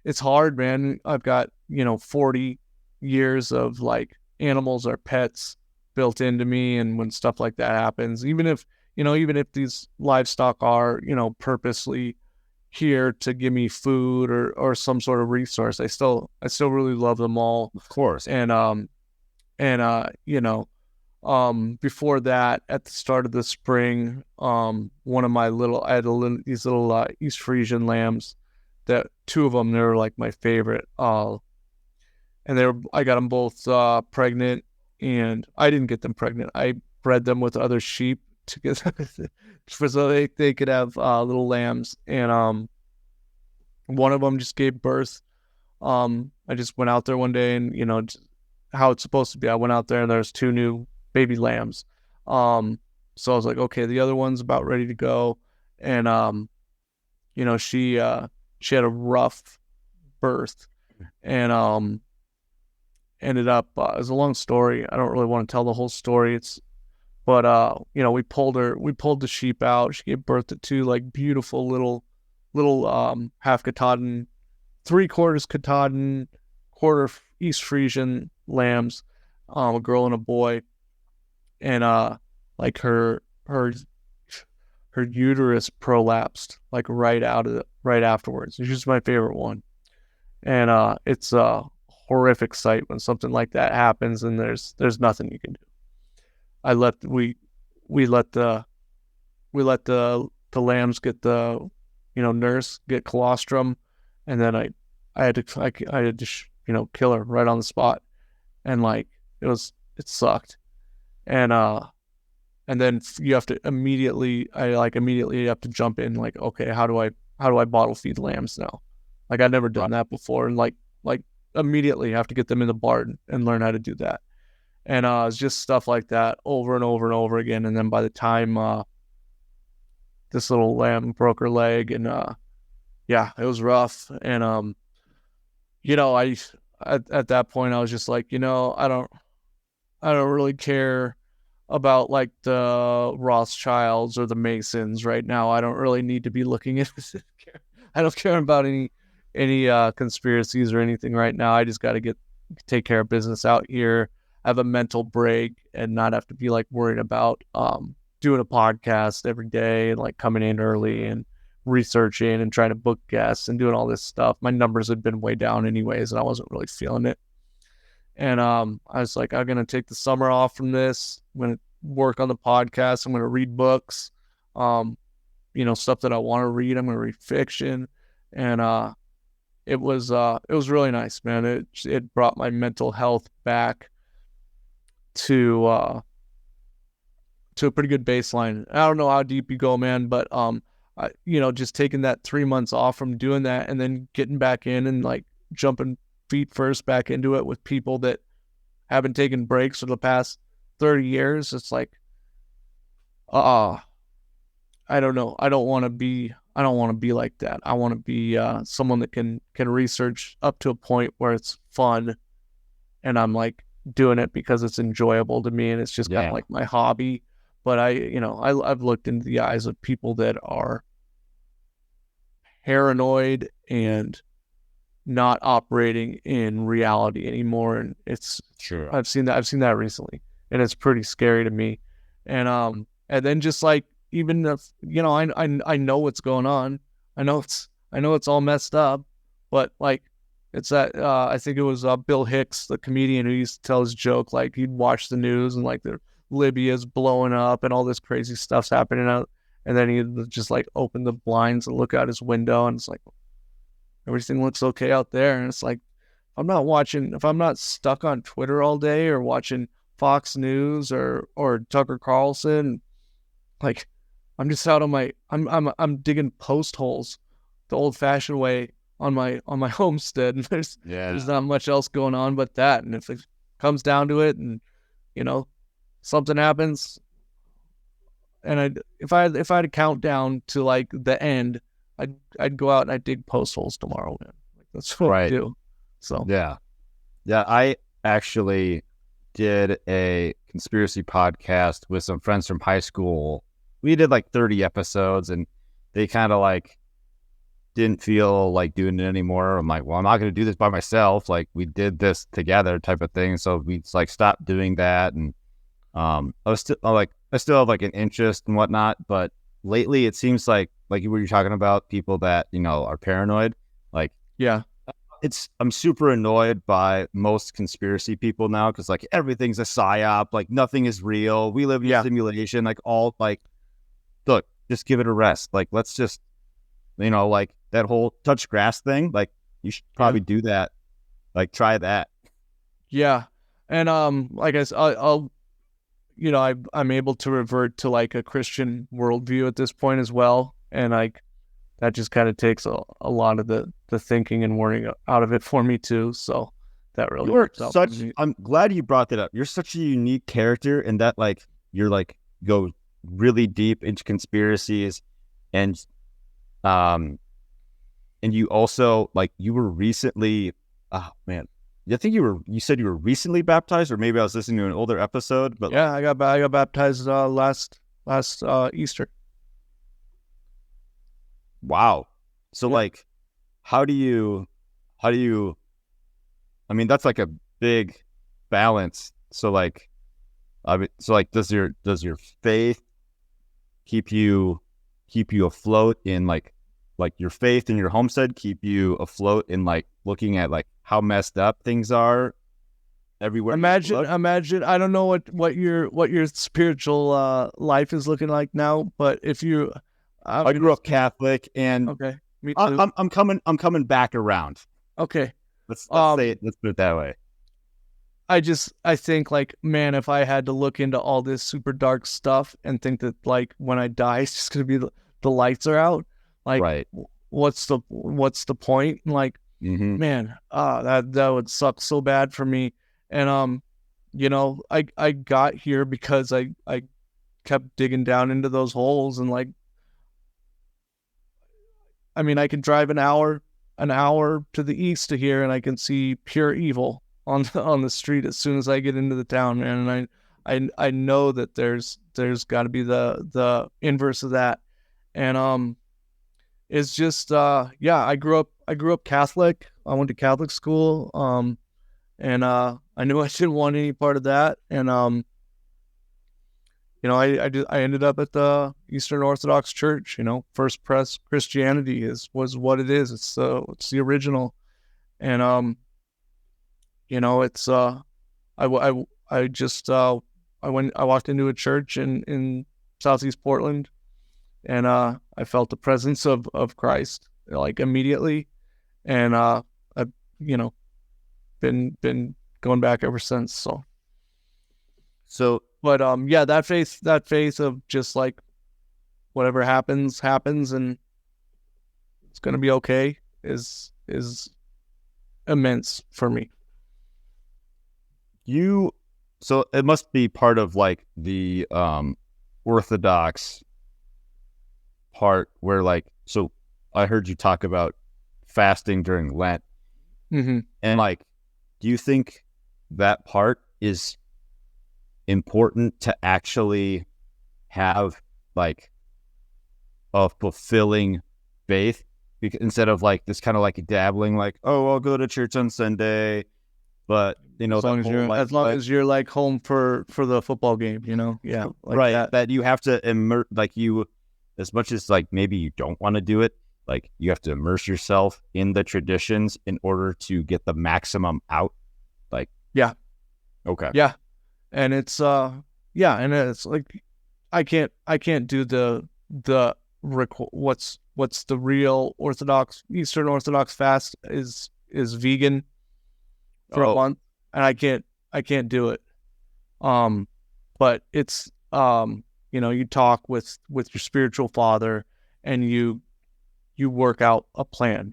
It's hard, man. I've got 40 years of like animals or pets built into me, and when stuff like that happens, even if these livestock are purposely here to give me food or some sort of resource, I still really love them all, of course. And before that, at the start of the spring, one of my these little East Frisian lambs, that two of them, they were like my favorite, and I got them both pregnant, and I didn't get them pregnant. I bred them with other sheep to get so they could have little lambs, and one of them just gave birth. I just went out there one day, and how it's supposed to be. I went out there, and there's two new baby lambs. So I was like, okay, the other one's about ready to go, and she had a rough birth, and ended up, it was a long story. I don't really want to tell the whole story. But we pulled the sheep out. She gave birth to two like beautiful little half Katahdin, 3/4 Katahdin, quarter East Frisian lambs, a girl and a boy, and like her uterus prolapsed like right afterwards. She's just my favorite one, and it's a horrific sight when something like that happens, and there's nothing you can do. We let the lambs get the nurse get colostrum, and then I had to kill her right on the spot, and like it sucked, and then you have to immediately have to jump in, like, okay, how do I bottle feed lambs now? Like, I'd never done that before, and like immediately have to get them in the barn and learn how to do that. And it's just stuff like that over and over and over again. And then by the time this little lamb broke her leg, and yeah, it was rough. And you know, at that point I was just like, you know, I don't really care about like the Rothschilds or the Masons right now. I don't really need to be looking at this. I don't care about any conspiracies or anything right now. I just got to take care of business out here, have a mental break, and not have to be like worried about doing a podcast every day and like coming in early and researching and trying to book guests and doing all this stuff. My numbers had been way down anyways, and I wasn't really feeling it. And I was like, I'm going to take the summer off from this. I'm going to work on the podcast. I'm going to read books, you know, stuff that I want to read. I'm going to read fiction. And it was really nice, man. It brought my mental health back to a pretty good baseline. I don't know how deep you go, man, but you know, just taking that 3 months off from doing that and then getting back in and like jumping feet first back into it with people that haven't taken breaks for the past 30 years. It's like, I don't know. I don't want to be like that. I want to be someone that can research up to a point where it's fun, and I'm like doing it because it's enjoyable to me, and it's just kind of like my hobby. But I've looked into the eyes of people that are paranoid and not operating in reality anymore, and it's Sure. I've seen that recently, and it's pretty scary to me. And then just like, even if, you know, I know what's going on, I know it's all messed up, but like, it's that I think it was Bill Hicks, the comedian, who used to tell his joke, like he'd watch the news and like the Libya's blowing up and all this crazy stuff's happening out, and then he'd just like open the blinds and look out his window, and it's like everything looks okay out there. And it's like, if I'm not stuck on Twitter all day or watching Fox News or Tucker Carlson, like I'm just out on I'm digging post holes the old fashioned way on my homestead, and there's not much else going on but that. And if it comes down to it, and you know, something happens, and if I had a countdown to like the end, I'd go out and I'd dig post holes tomorrow, man. Like, that's what I do. So yeah. I actually did a conspiracy podcast with some friends from high school. We did like 30 episodes, and they kind of like didn't feel like doing it anymore. I'm like, well, I'm not going to do this by myself. Like, we did this together, type of thing. So we like stopped doing that, and I still have like an interest and whatnot, but lately it seems like you were talking about people that, you know, are paranoid. Like, yeah, I'm super annoyed by most conspiracy people now, because like everything's a psyop, like nothing is real. We live in a simulation. Like, all like, look, just give it a rest. Like, let's just, you know, like that whole touch grass thing. Like, you should probably do that. Like, try that. Yeah, and like I'll you know, I'm able to revert to like a Christian worldview at this point as well, and like that just kind of takes a lot of the thinking and worrying out of it for me too. So that really works out. I'm glad you brought that up. You're such a unique character, in that like you're like go really deep into conspiracies, and you also like, you were recently, oh man, I think you said you were recently baptized, or maybe I was listening to an older episode. But yeah, I got baptized last Easter. Wow. So like, how do you, I mean, that's like a big balance. So like, does your faith keep you afloat in like your faith and your homestead keep you afloat in like looking at like how messed up things are everywhere? Imagine, I don't know what your spiritual life is looking like now, but if you, I grew up Catholic, and okay, me too. I'm coming back around. Okay, let's say it. Let's put it that way. I think like, man, if I had to look into all this super dark stuff and think that like when I die it's just gonna be the lights are out, like, right, what's the point? Like, man, that would suck so bad for me. And you know, I got here because I kept digging down into those holes, and like I mean, I can drive an hour to the east of here, and I can see pure evil on the street as soon as I get into the town, man. And I know that there's got to be the inverse of that, and it's just I grew up Catholic. I went to Catholic school, and I knew I didn't want any part of that, and I ended up at the Eastern Orthodox Church. First Press Christianity was what it is. It's the original, and it's I walked into a church in Southeast Portland, and I felt the presence of Christ like immediately, and I've been going back ever since. So, but that faith of just like whatever happens, and it's gonna be okay is immense for me. So it must be part of like the Orthodox part where like, so I heard you talk about fasting during Lent, mm-hmm. and like, do you think that part is important to actually have like a fulfilling faith, instead of like this kind of like dabbling, like, oh, I'll go to church on Sunday, but as long as you're like home for the football game, yeah, like right. That you have to immerse, like you, as much as like maybe you don't want to do it, like you have to immerse yourself in the traditions in order to get the maximum out. Like, yeah, okay, yeah, and it's and it's like I can't do what's the real Eastern Orthodox fast is vegan for a month, and I can't do it. But it's you talk with your spiritual father, and you work out a plan.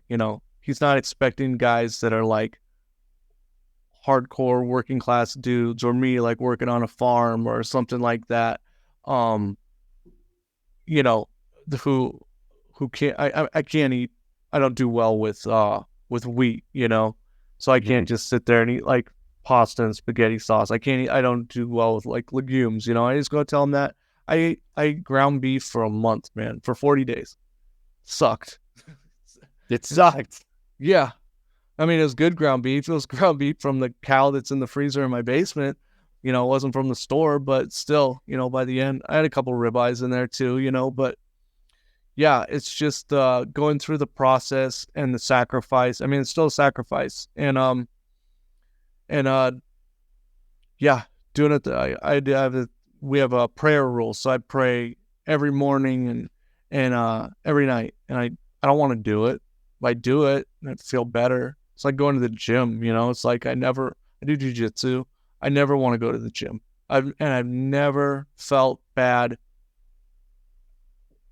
He's not expecting guys that are like hardcore working class dudes, or me like working on a farm or something like that. Who can't, I can't eat. I don't do well with wheat, so I can't just sit there and eat like pasta and spaghetti sauce. I don't do well with like legumes, I just go tell them that I ate ground beef for a month, man, for 40 days. Sucked. It sucked. Yeah. I mean, it was good ground beef. It was ground beef from the cow that's in the freezer in my basement. It wasn't from the store, but still, by the end, I had a couple ribeyes in there too, but yeah, it's just going through the process and the sacrifice. I mean, it's still a sacrifice, and doing it. We have a prayer rule, so I pray every morning and every night, and I don't want to do it. If I do it, I feel better. It's like going to the gym, It's like I do jiu-jitsu. I never want to go to the gym. I've never felt bad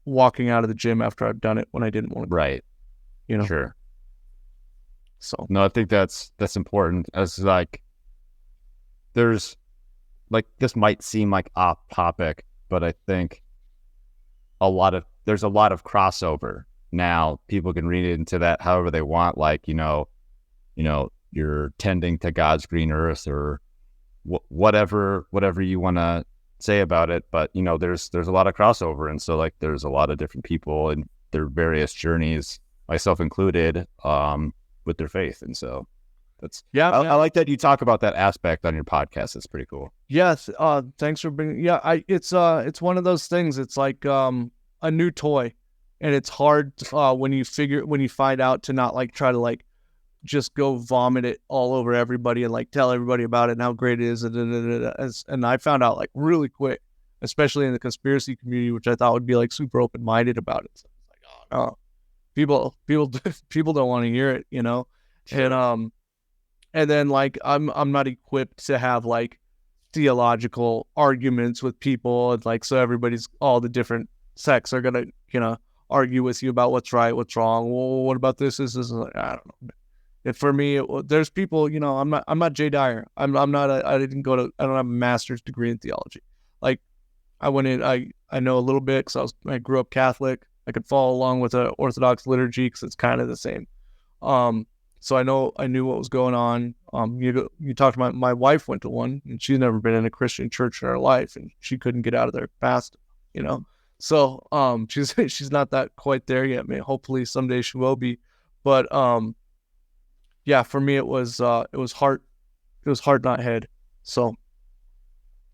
walking out of the gym after I've done it when I didn't want to. Right. Sure. So no, I think that's important. As like, there's like, this might seem like off topic, but I think there's a lot of crossover now. People can read into that however they want. Like, you're tending to God's green earth, or whatever you want to say about it, but there's a lot of crossover, and so like there's a lot of different people and their various journeys, myself included, with their faith, and so that's I like that you talk about that aspect on your podcast. It's pretty cool. Yes, thanks for bringing. Yeah, it's one of those things. It's like a new toy, and it's hard when you find out to not like try to like just go vomit it all over everybody and like tell everybody about it and how great it is. And I found out like really quick, especially in the conspiracy community, which I thought would be like super open-minded about it. So it's like, oh no, people don't want to hear it, Sure. And then like, I'm not equipped to have like theological arguments with people. And like, so all the different sects are going to, argue with you about what's right, what's wrong. Well, what about this? This is like, I don't know. For me, there's people, I'm not Jay Dyer. I don't have a master's degree in theology. Like I went in, I know a little bit because I grew up Catholic, I could follow along with an Orthodox liturgy because it's kind of the same. So I knew what was going on. You talked about my wife went to one, and she's never been in a Christian church in her life, and she couldn't get out of there fast, So she's not that quite there yet. Maybe hopefully someday she will be. But yeah, for me it was heart, not head. So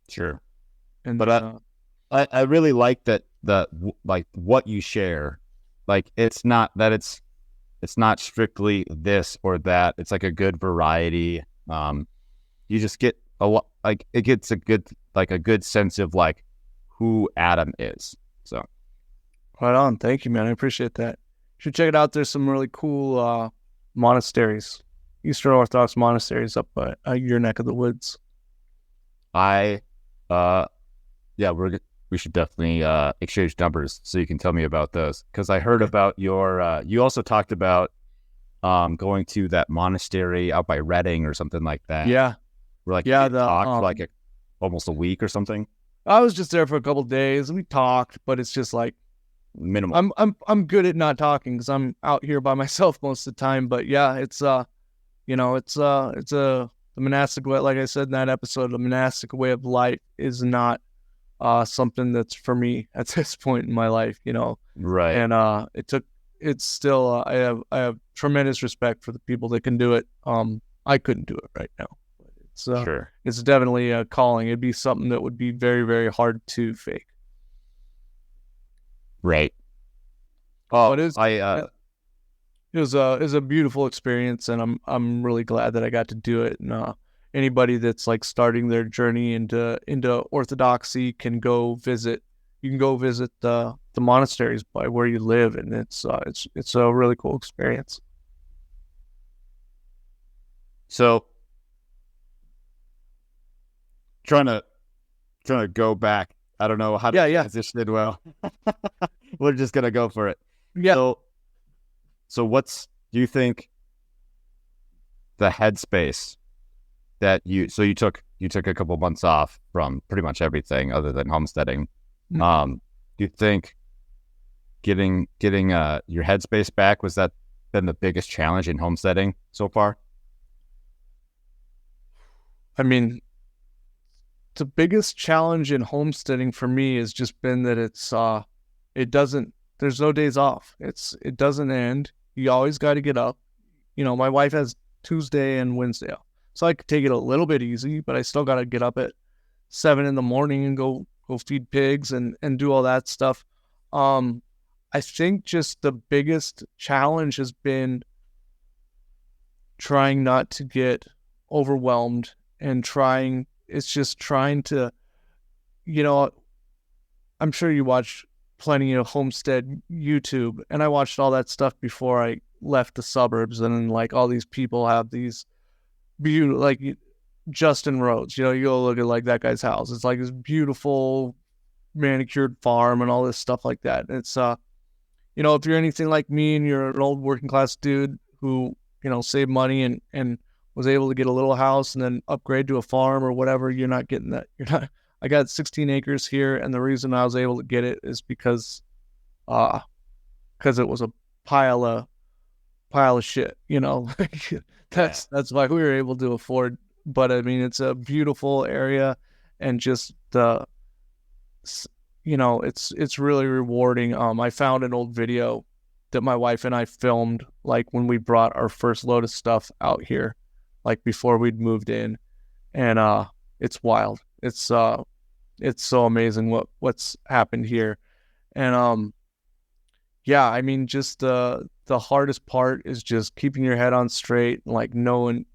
sure. And but I really like that like what you share, like it's not strictly this or that. It's like a good variety. You just get a lot, like it gets a good sense of like who Adam is. So right on. Thank you, man. I appreciate that. You should check it out. There's some really cool monasteries, Eastern Orthodox monasteries up your neck of the woods. We should definitely exchange numbers so you can tell me about those, because I heard about your you also talked about going to that monastery out by Reading or something like that. Yeah. We're talked for like almost a week or something. I was just there for a couple of days. We talked, but it's just like minimal. I'm good at not talking because I'm out here by myself most of the time. But yeah, it's the monastic way. Like I said in that episode, the monastic way of life is not something that's for me at this point in my life, Right. And it's still I have tremendous respect for the people that can do it. I couldn't do it right now. Sure. It's definitely a calling. It'd be something that would be very, very hard to fake. Right. Oh, but it was a beautiful experience, and I'm really glad that I got to do it. And anybody that's like starting their journey into Orthodoxy can go visit. You can go visit the monasteries by where you live, and it's a really cool experience. So, trying to go back. I don't know how to transition it well. We're just gonna go for it. Yeah. So do you think the headspace that you took a couple months off from pretty much everything other than homesteading? Mm-hmm. Do you think getting your headspace back, was that been the biggest challenge in homesteading so far? I mean, the biggest challenge in homesteading for me has just been that there's no days off. It doesn't end. You always got to get up. My wife has Tuesday and Wednesday off, so I could take it a little bit easy, but I still got to get up at 7 a.m. and go feed pigs and do all that stuff. I think just the biggest challenge has been trying not to get overwhelmed and trying to, I'm sure you watch plenty of homestead YouTube, and I watched all that stuff before I left the suburbs, and like all these people have these beautiful, like Justin Rhodes, you go look at like that guy's house. It's like this beautiful manicured farm and all this stuff like that. And it's, if you're anything like me and you're an old working class dude who, saved money and was able to get a little house and then upgrade to a farm or whatever, you're not getting that. I got 16 acres here, and the reason I was able to get it is because it was a pile of shit, that's why we were able to afford. But I mean, it's a beautiful area, and just it's really rewarding. I found an old video that my wife and I filmed, like when we brought our first load of stuff out here, like before we'd moved in, and it's wild. It's so amazing what's happened here. And I mean, just the hardest part is just keeping your head on straight, like knowing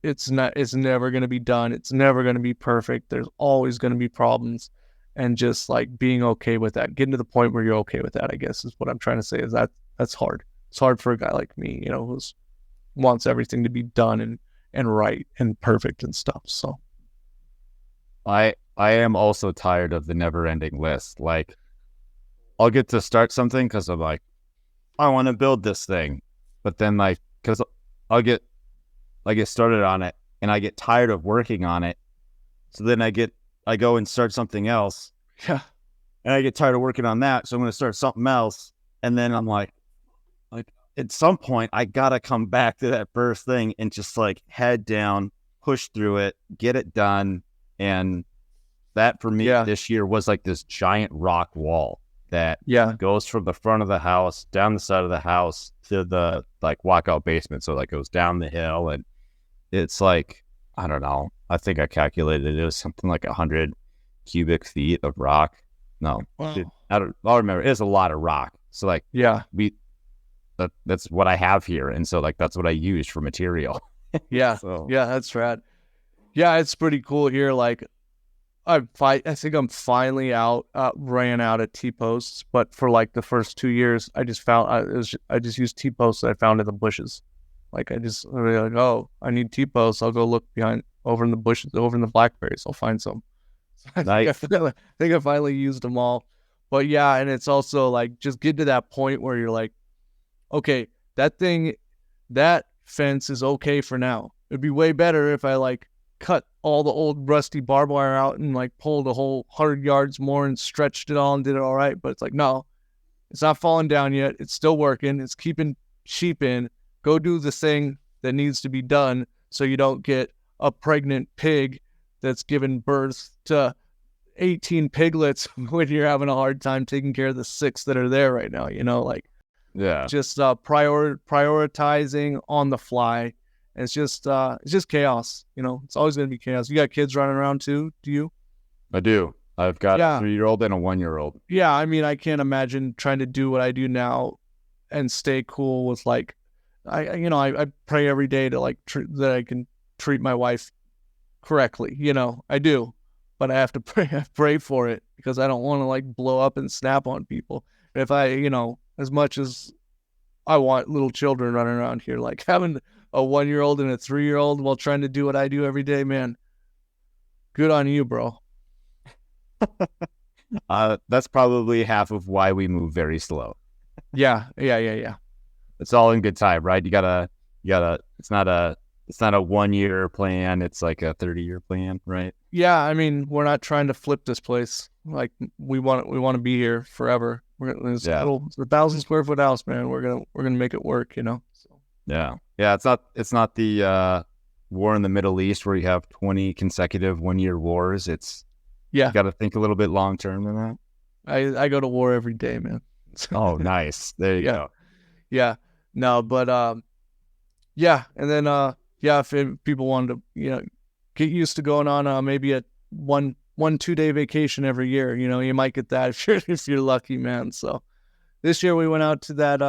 it's never going to be done. It's never going to be perfect. There's always going to be problems, and just like being okay with that, getting to the point where you're okay with that, I guess is what I'm trying to say. Is that's hard. It's hard for a guy like me, who wants everything to be done and right and perfect and stuff. So I am also tired of the never-ending list. Like, I'll get to start something because I'm like, I want to build this thing, but then like, because I get started on it and I get tired of working on it, so then I go and start something else. Yeah. and I get tired of working on that, so I'm going to start something else. And then I'm like at some point, I gotta come back to that first thing and just like head down, push through it, get it done. And that for me this year was like this giant rock wall that goes from the front of the house down the side of the house to the like walkout basement. So like goes down the hill, and it's like, I don't know. I think I calculated it was something like 100 cubic feet of rock. No, wow. I'll remember. It was a lot of rock. So like, that's what I have here. And so like, that's what I used for material. So. Yeah, that's rad. Yeah, it's pretty cool here. Like I think I'm finally ran out of T-posts, but for like the first 2 years, I just used T-posts that I found in the bushes. Like I need T-posts. I'll go look over in the bushes, over in the blackberries. I'll find some. So I think I finally used them all. But yeah, and it's also like just get to that point where you're like, okay, that fence is okay for now. It'd be way better if I like cut all the old rusty barbed wire out and like pulled a whole 100 yards more and stretched it all and did it all right. But it's like, no, it's not falling down yet. It's still working. It's keeping sheep in. Go do the thing that needs to be done so you don't get a pregnant pig that's given birth to 18 piglets when you're having a hard time taking care of the 6 that are there right now, just prioritizing on the fly. And it's just chaos, it's always going to be chaos. You got kids running around too? Do you? I do. I've got a 3-year-old and a 1-year-old. Yeah. I mean, I can't imagine trying to do what I do now and stay cool with like, I pray every day to like that I can treat my wife correctly. I do, but I have to pray for it because I don't want to like blow up and snap on people. If I, as much as I want little children running around here, like having a 1-year-old and a 3-year-old while trying to do what I do every day, man, good on you, bro. That's probably half of why we move very slow. Yeah. It's all in good time, right? You gotta, it's not a 1-year plan. It's like a 30-year plan, right? Yeah. I mean, we're not trying to flip this place. Like we want to be here forever. It's a 1,000 square foot house, man. We're going to make it work, So. Yeah. It's not the war in the Middle East where you have 20 consecutive 1-year wars. You got to think a little bit long term than that. I go to war every day, man. Oh, nice. There you go. Yeah. No, but and then if people wanted to get used to going on maybe a 1-2 day vacation every year, you might get that if you're lucky, man. So this year we went out to that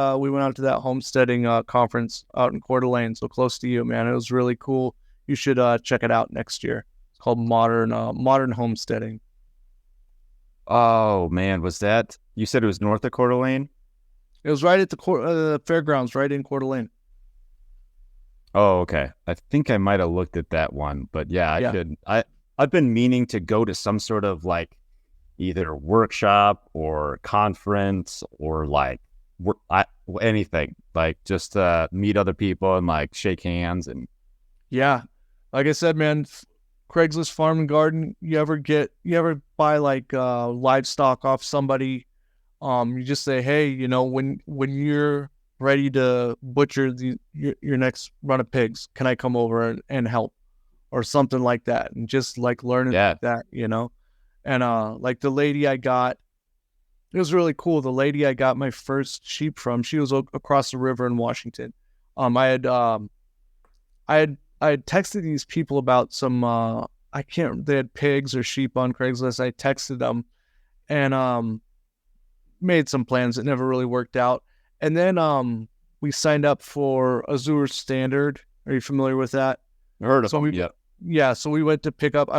homesteading conference out in Coeur d'Alene, so close to you, man. It was really cool. You should check it out next year. It's called Modern Homesteading. Oh man, was that, you said it was north of Coeur d'Alene? It was right at the fairgrounds, right in Coeur d'Alene. Oh, okay. I think I might have looked at that one, but I've been meaning to go to some sort of like either workshop or conference or like anything, like just meet other people and like shake hands. And like I said, man, Craigslist Farm and Garden, you ever buy like livestock off somebody, you just say, hey, when you're ready to butcher your next run of pigs, can I come over and help or something like that, and just like learning that, and like the lady I got, it was really cool. The lady I got my first sheep from, she was across the river in Washington. I had texted these people about some they had pigs or sheep on Craigslist. I texted them and made some plans. It never really worked out. And then we signed up for Azure Standard. Are you familiar with that? I heard of them. Yeah. So I went to pick up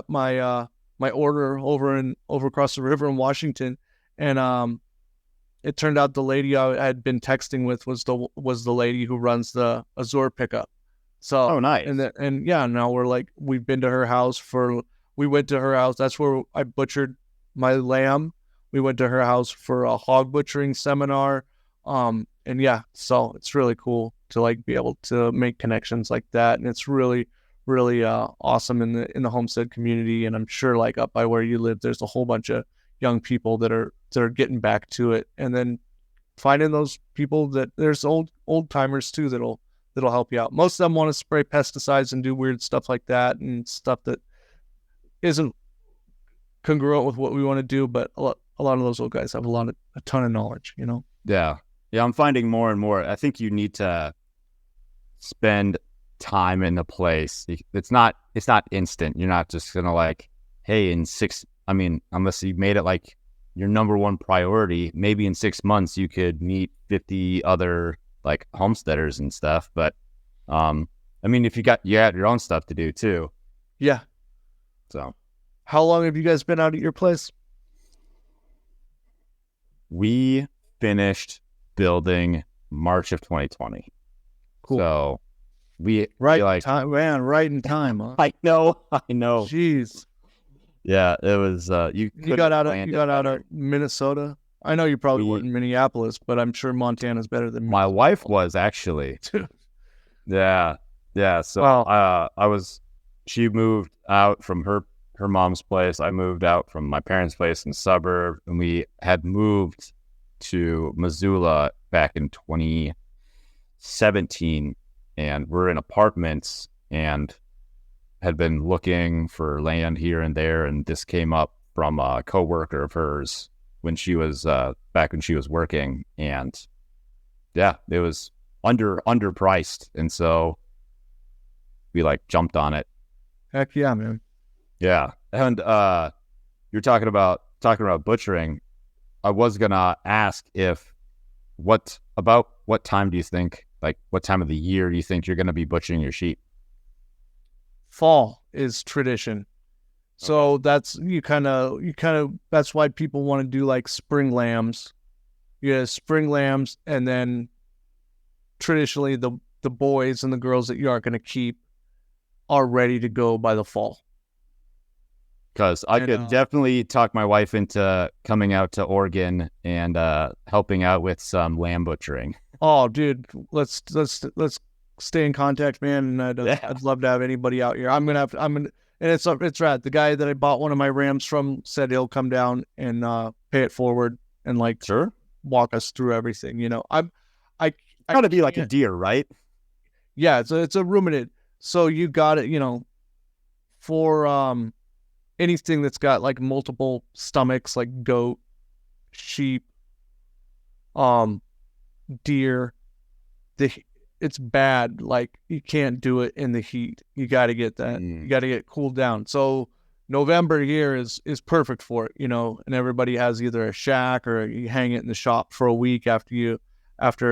my my order over across the river in Washington, and it turned out the lady I had been texting with was the lady who runs the Azure pickup. So nice. And now we've been to her house we went to her house. That's where I butchered my lamb. We went to her house for a hog butchering seminar. So it's really cool to like be able to make connections like that. And it's really, really awesome in the homestead community. And I'm sure like up by where you live, there's a whole bunch of, young people that are getting back to it, and then finding those people that there's old timers too that'll help you out. Most of them want to spray pesticides and do weird stuff like that and stuff that isn't congruent with what we want to do, but a lot of those old guys have a ton of knowledge, you know? Yeah. I'm finding more and more. I think you need to spend time in a place. It's not instant. You're not just going to like, hey, unless you made it like your number one priority, maybe in 6 months you could meet 50 other like homesteaders and stuff. But, if you had your own stuff to do too. Yeah. So how long have you guys been out at your place? We finished building March of 2020. Cool. So right in time, huh? I know. Jeez. Yeah, it was. You got out of Minnesota. I know you probably weren't in Minneapolis, but I'm sure Montana's better than my Minnesota. wife was actually. Yeah. So wow. She moved out from her mom's place. I moved out from my parents' place in the suburb, and we had moved to Missoula back in 2017, and we're in apartments and had been looking for land here and there, and this came up from a coworker of hers when she was back when she was working, and yeah, it was underpriced, and so we like jumped on it. Heck yeah, man. Yeah, and you're talking about butchering. I was gonna ask what time do you think, like what time of the year do you think you're gonna be butchering your sheep? Fall is tradition. So that's that's why people want to do like spring lambs. Yeah, spring lambs, and then traditionally the boys and the girls that you are going to keep are ready to go by the fall. Because I could definitely talk my wife into coming out to Oregon and helping out with some lamb butchering. Oh, dude, let's stay in contact, man. And I'd love to have anybody out here. And it's rad. The guy that I bought one of my rams from said he'll come down and pay it forward and like walk us through everything. You know, I gotta be like a deer, right? Yeah, it's a ruminant. So you got it, you know, for anything that's got like multiple stomachs, like goat, sheep, deer. It's bad. Like you can't do it in the heat. You got to get that. You got to get cooled down. So November here is perfect for it, you know. And everybody has either a shack or you hang it in the shop for a week after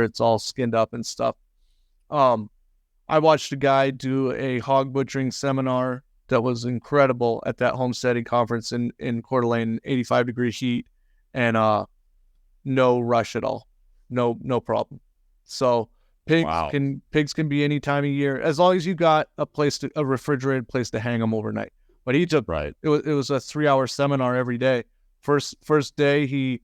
it's all skinned up and stuff. I watched a guy do a hog butchering seminar that was incredible at that homesteading conference in Coeur d'Alene, 85-degree heat, and no rush at all, no problem. So pigs can be any time of year as long as you got a refrigerated place to hang them overnight. But he took it was a 3-hour seminar every day. First day he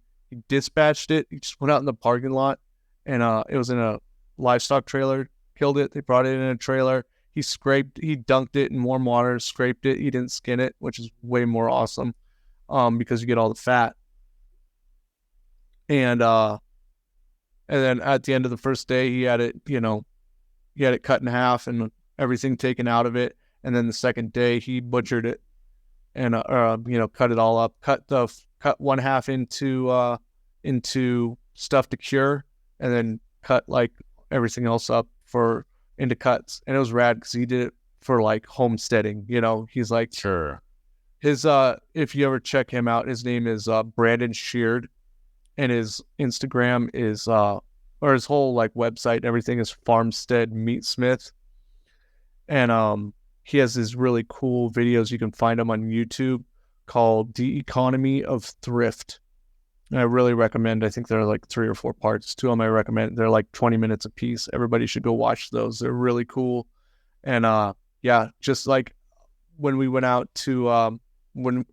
dispatched it. He just went out in the parking lot, and it was in a livestock trailer. Killed it. They brought it in a trailer. He dunked it in warm water, scraped it. He didn't skin it, which is way more awesome, because you get all the fat. And then at the end of the first day, he had it cut in half and everything taken out of it. And then the second day, he butchered it and cut it all up. Cut one half into stuff to cure, and then cut like everything else up into cuts. And it was rad because he did it for like homesteading. You know, he's like his if you ever check him out, his name is Brandon Sheard. And his Instagram is, or his whole like website and everything is Farmstead Meatsmith. And he has these really cool videos. You can find them on YouTube called The Economy of Thrift. And I really recommend, I think there are like 3 or 4 parts. 2 of them I recommend. They're like 20 minutes a piece. Everybody should go watch those. They're really cool. And just like when we went out to, when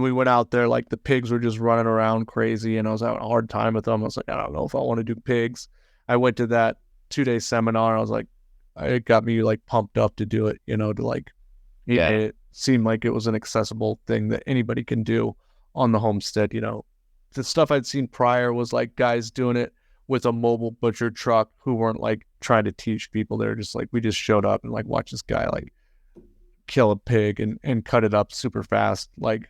we went out there, like the pigs were just running around crazy, and I was having a hard time with them. I was like, I don't know if I want to do pigs. I went to that 2-day seminar. I was like, it got me like pumped up to do it, you know, to like, it seemed like it was an accessible thing that anybody can do. on the homestead. The stuff I'd seen prior was like guys doing it with a mobile butcher truck who weren't like trying to teach people. They're just like, we just showed up and like watch this guy like kill a pig and cut it up super fast, like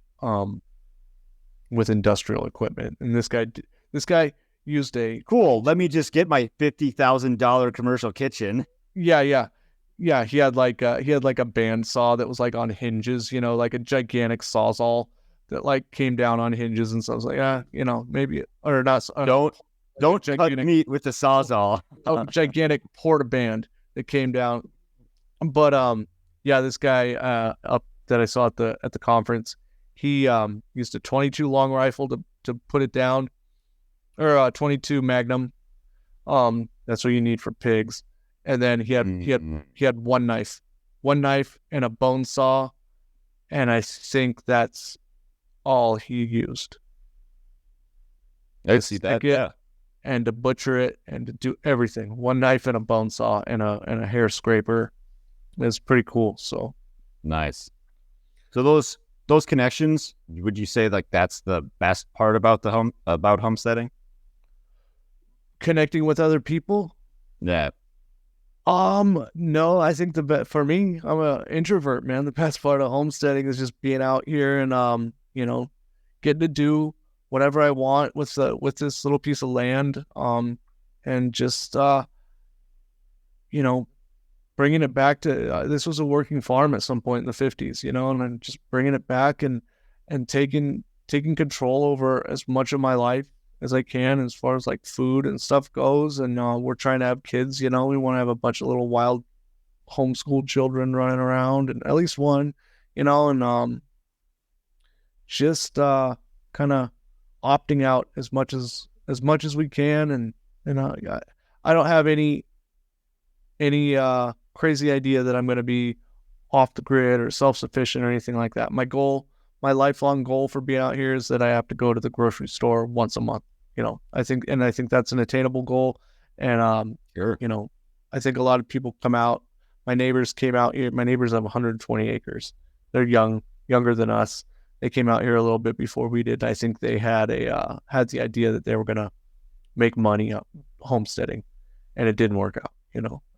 with industrial equipment. And this guy used a Cool. Let me just get my $50,000 commercial kitchen. yeah. He had like a band saw that was like on hinges, like a gigantic sawzall that like came down on hinges. And so I was like, maybe, or not. Don't cut meat with the sawzall. A gigantic porta band that came down. But this guy up that I saw at the conference, he used a 22 long rifle to put it down, or a 22 Magnum. That's what you need for pigs. And then he had one knife and a bone saw, and I think that's all he used. I see that. Yeah. And to butcher it and to do everything. One knife and a bone saw and a hair scraper. It's pretty cool. So nice. So those connections, would you say like that's the best part about about homesteading? Connecting with other people? Yeah. No, I think for me, I'm an introvert, man. The best part of homesteading is just being out here and getting to do whatever I want with this little piece of land, and just bringing it back to this was a working farm at some point in the 50s, and then just bringing it back and taking control over as much of my life as I can as far as like food and stuff goes. And we're trying to have kids, we want to have a bunch of little wild homeschool children running around, and at least one, and just kind of opting out as much as we can. And I don't have any crazy idea that I'm going to be off the grid or self-sufficient or anything like that. My lifelong goal for being out here is that I have to go to the grocery store once a month. I think that's an attainable goal. And sure. I think a lot of people come out. My neighbors came out here. My neighbors have 120 acres. They're younger than us. They came out here a little bit before we did. I think they had the idea that they were gonna make money up homesteading, and it didn't work out.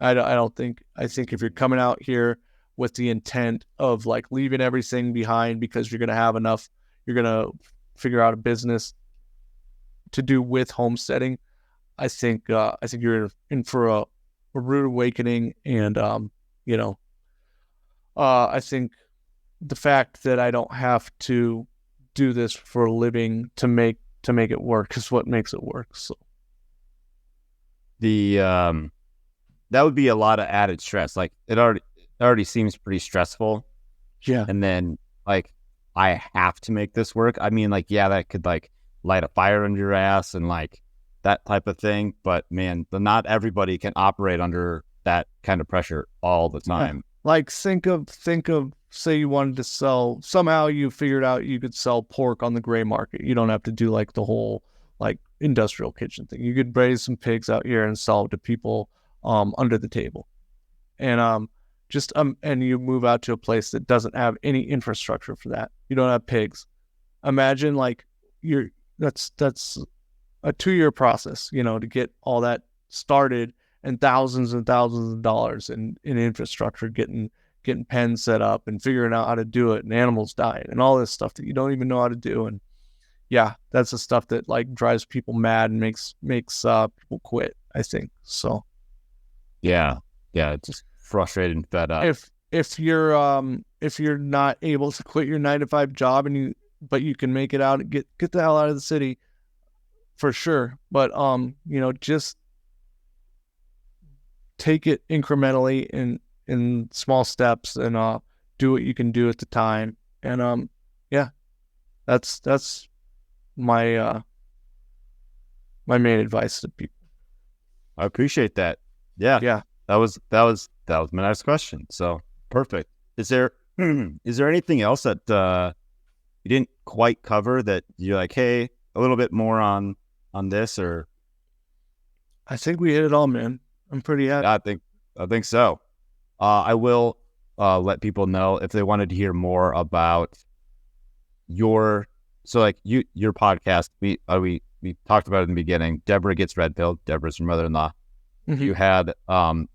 I think if you're coming out here with the intent of like leaving everything behind because you're gonna have enough, you're gonna figure out a business to do with homesteading, I think you're in for a rude awakening. And I think the fact that I don't have to do this for a living to make it work is what makes it work. So that would be a lot of added stress. Like it already seems pretty stressful. Yeah. And then like I have to make this work. I mean, like, yeah, that could like light a fire under your ass and like that type of thing. But man, not everybody can operate under that kind of pressure all the time. Yeah. Like think of say you wanted to sell, somehow you figured out you could sell pork on the gray market. You don't have to do like the whole like industrial kitchen thing. You could raise some pigs out here and sell it to people under the table. And and you move out to a place that doesn't have any infrastructure for that. You don't have pigs. Imagine like that's a 2-year process, to get all that started, and thousands and thousands of dollars in infrastructure, getting pens set up and figuring out how to do it, and animals dying and all this stuff that you don't even know how to do. And yeah, that's the stuff that like drives people mad and makes people quit, I think. So yeah, it's just frustrated and fed up. If you're not able to quit your 9-to-5 job but you can make it out and get the hell out of the city, for sure. But just take it incrementally in small steps, and do what you can do at the time. And that's my my main advice to people. I appreciate that. Yeah. That was my next question. So perfect. Is there anything else that you didn't quite cover that you're like, hey, a little bit more on this? Or I think we hit it all, man. I'm pretty happy. I think so. I will let people know if they wanted to hear more about your so like your podcast, we talked about it in the beginning. Debra Gets Redpilled. Debra's your mother-in-law. Mm-hmm. You had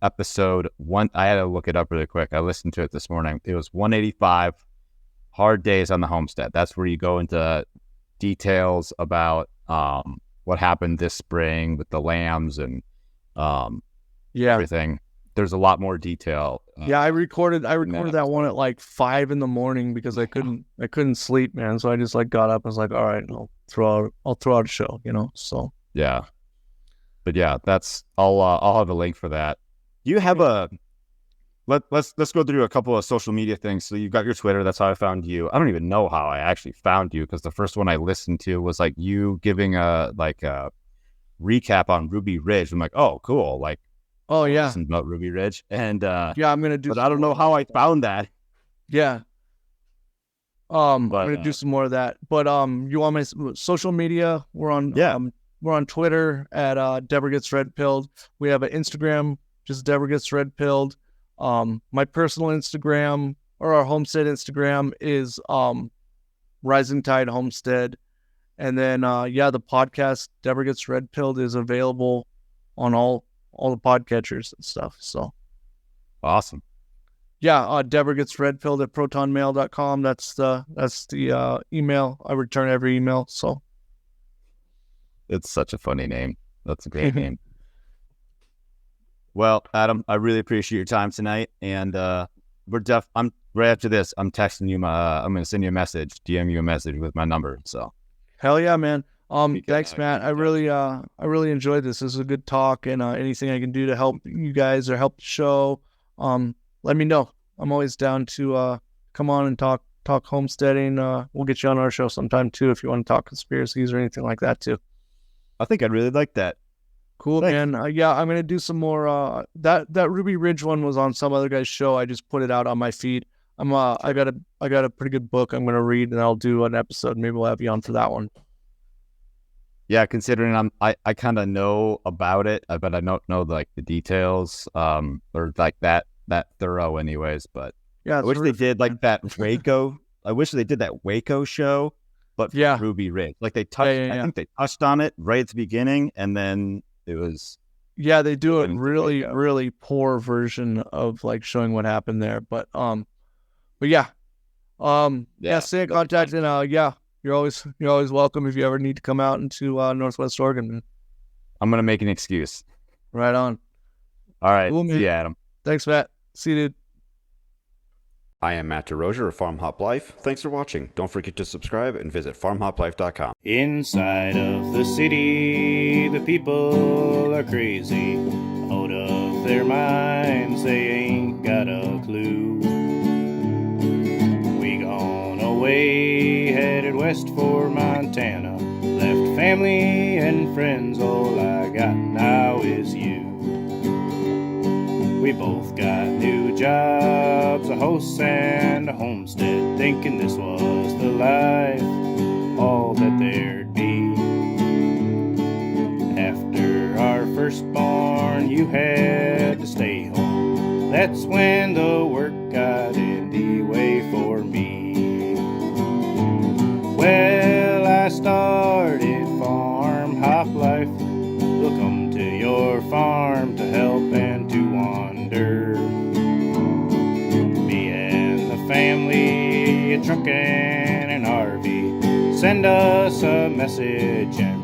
episode 1. I had to look it up really quick. I listened to it this morning. It was 185, Hard Days on the Homestead. That's where you go into details about what happened this spring with the lambs and everything. There's a lot more detail. I recorded that one at like 5 a.m. because I couldn't sleep, man. So I just like got up and was like, all right, I'll throw out a show, so. Yeah. But yeah, I'll have a link for that. Do you have let's go through a couple of social media things. So you've got your Twitter. That's how I found you. I don't even know how I actually found you, because the first one I listened to was like you giving a recap on Ruby Ridge. I'm like, oh, cool. Like, oh yeah, about Ruby Ridge. And I'm gonna do. But I don't know how I found that. Yeah. I'm gonna do some more of that. But you want my social media? We're on Twitter at Debra Gets Redpilled. We have an Instagram, just Debra Gets Redpilled. My personal Instagram, or our Homestead Instagram, is Rising Tide Homestead. And then the podcast Debra Gets Redpilled is available on all the podcatchers and stuff. So awesome. Yeah, Debra Gets Redpilled at protonmail.com. That's the email. I return every email. So it's such a funny name. That's a great name. Well, Adam, I really appreciate your time tonight, and I'm right after this. I'm texting you I'm going to send you a message, DM you a message with my number. So, hell yeah, man. Thanks, Matt. I really enjoyed this. This is a good talk, and anything I can do to help you guys or help the show, let me know. I'm always down to come on and talk homesteading. We'll get you on our show sometime too if you want to talk conspiracies or anything like that too. I think I'd really like that. Cool, thanks, man. I'm gonna do some more. That Ruby Ridge one was on some other guy's show. I just put it out on my feed. I got a pretty good book I'm gonna read, and I'll do an episode. Maybe we'll have you on for that one. Yeah, considering I kind of know about it, but I don't know like the details, or like that thorough, anyways. But yeah, I wish they did like that Waco. I wish they did that Waco show, but Ruby Ridge. Like they touched. I think they touched on it right at the beginning, and then it was. Yeah, they do a really really poor version of like showing what happened there, but yeah, stay in contact, and you're always welcome if you ever need to come out into Northwest Oregon. I'm gonna make an excuse. Right on. All right. Cool, see you, Adam. Thanks, Matt. See you, dude. I am Matt DeRozier of FarmHopLife. Thanks for watching. Don't forget to subscribe and visit FarmHopLife.com. Inside of the city, the people are crazy, out of their minds, they ain't got a clue. We gone away, headed west for Montana, left family and friends, all I got now is you. We both got new jobs, a house and a homestead, thinking this was the life, all that there'd be. After our firstborn, you had to stay home. That's when the work got in the way for me. Well, I started FarmHopLife. We'll come to your farm to help and to wander. Me and the family, a truck and an RV. Send us a message and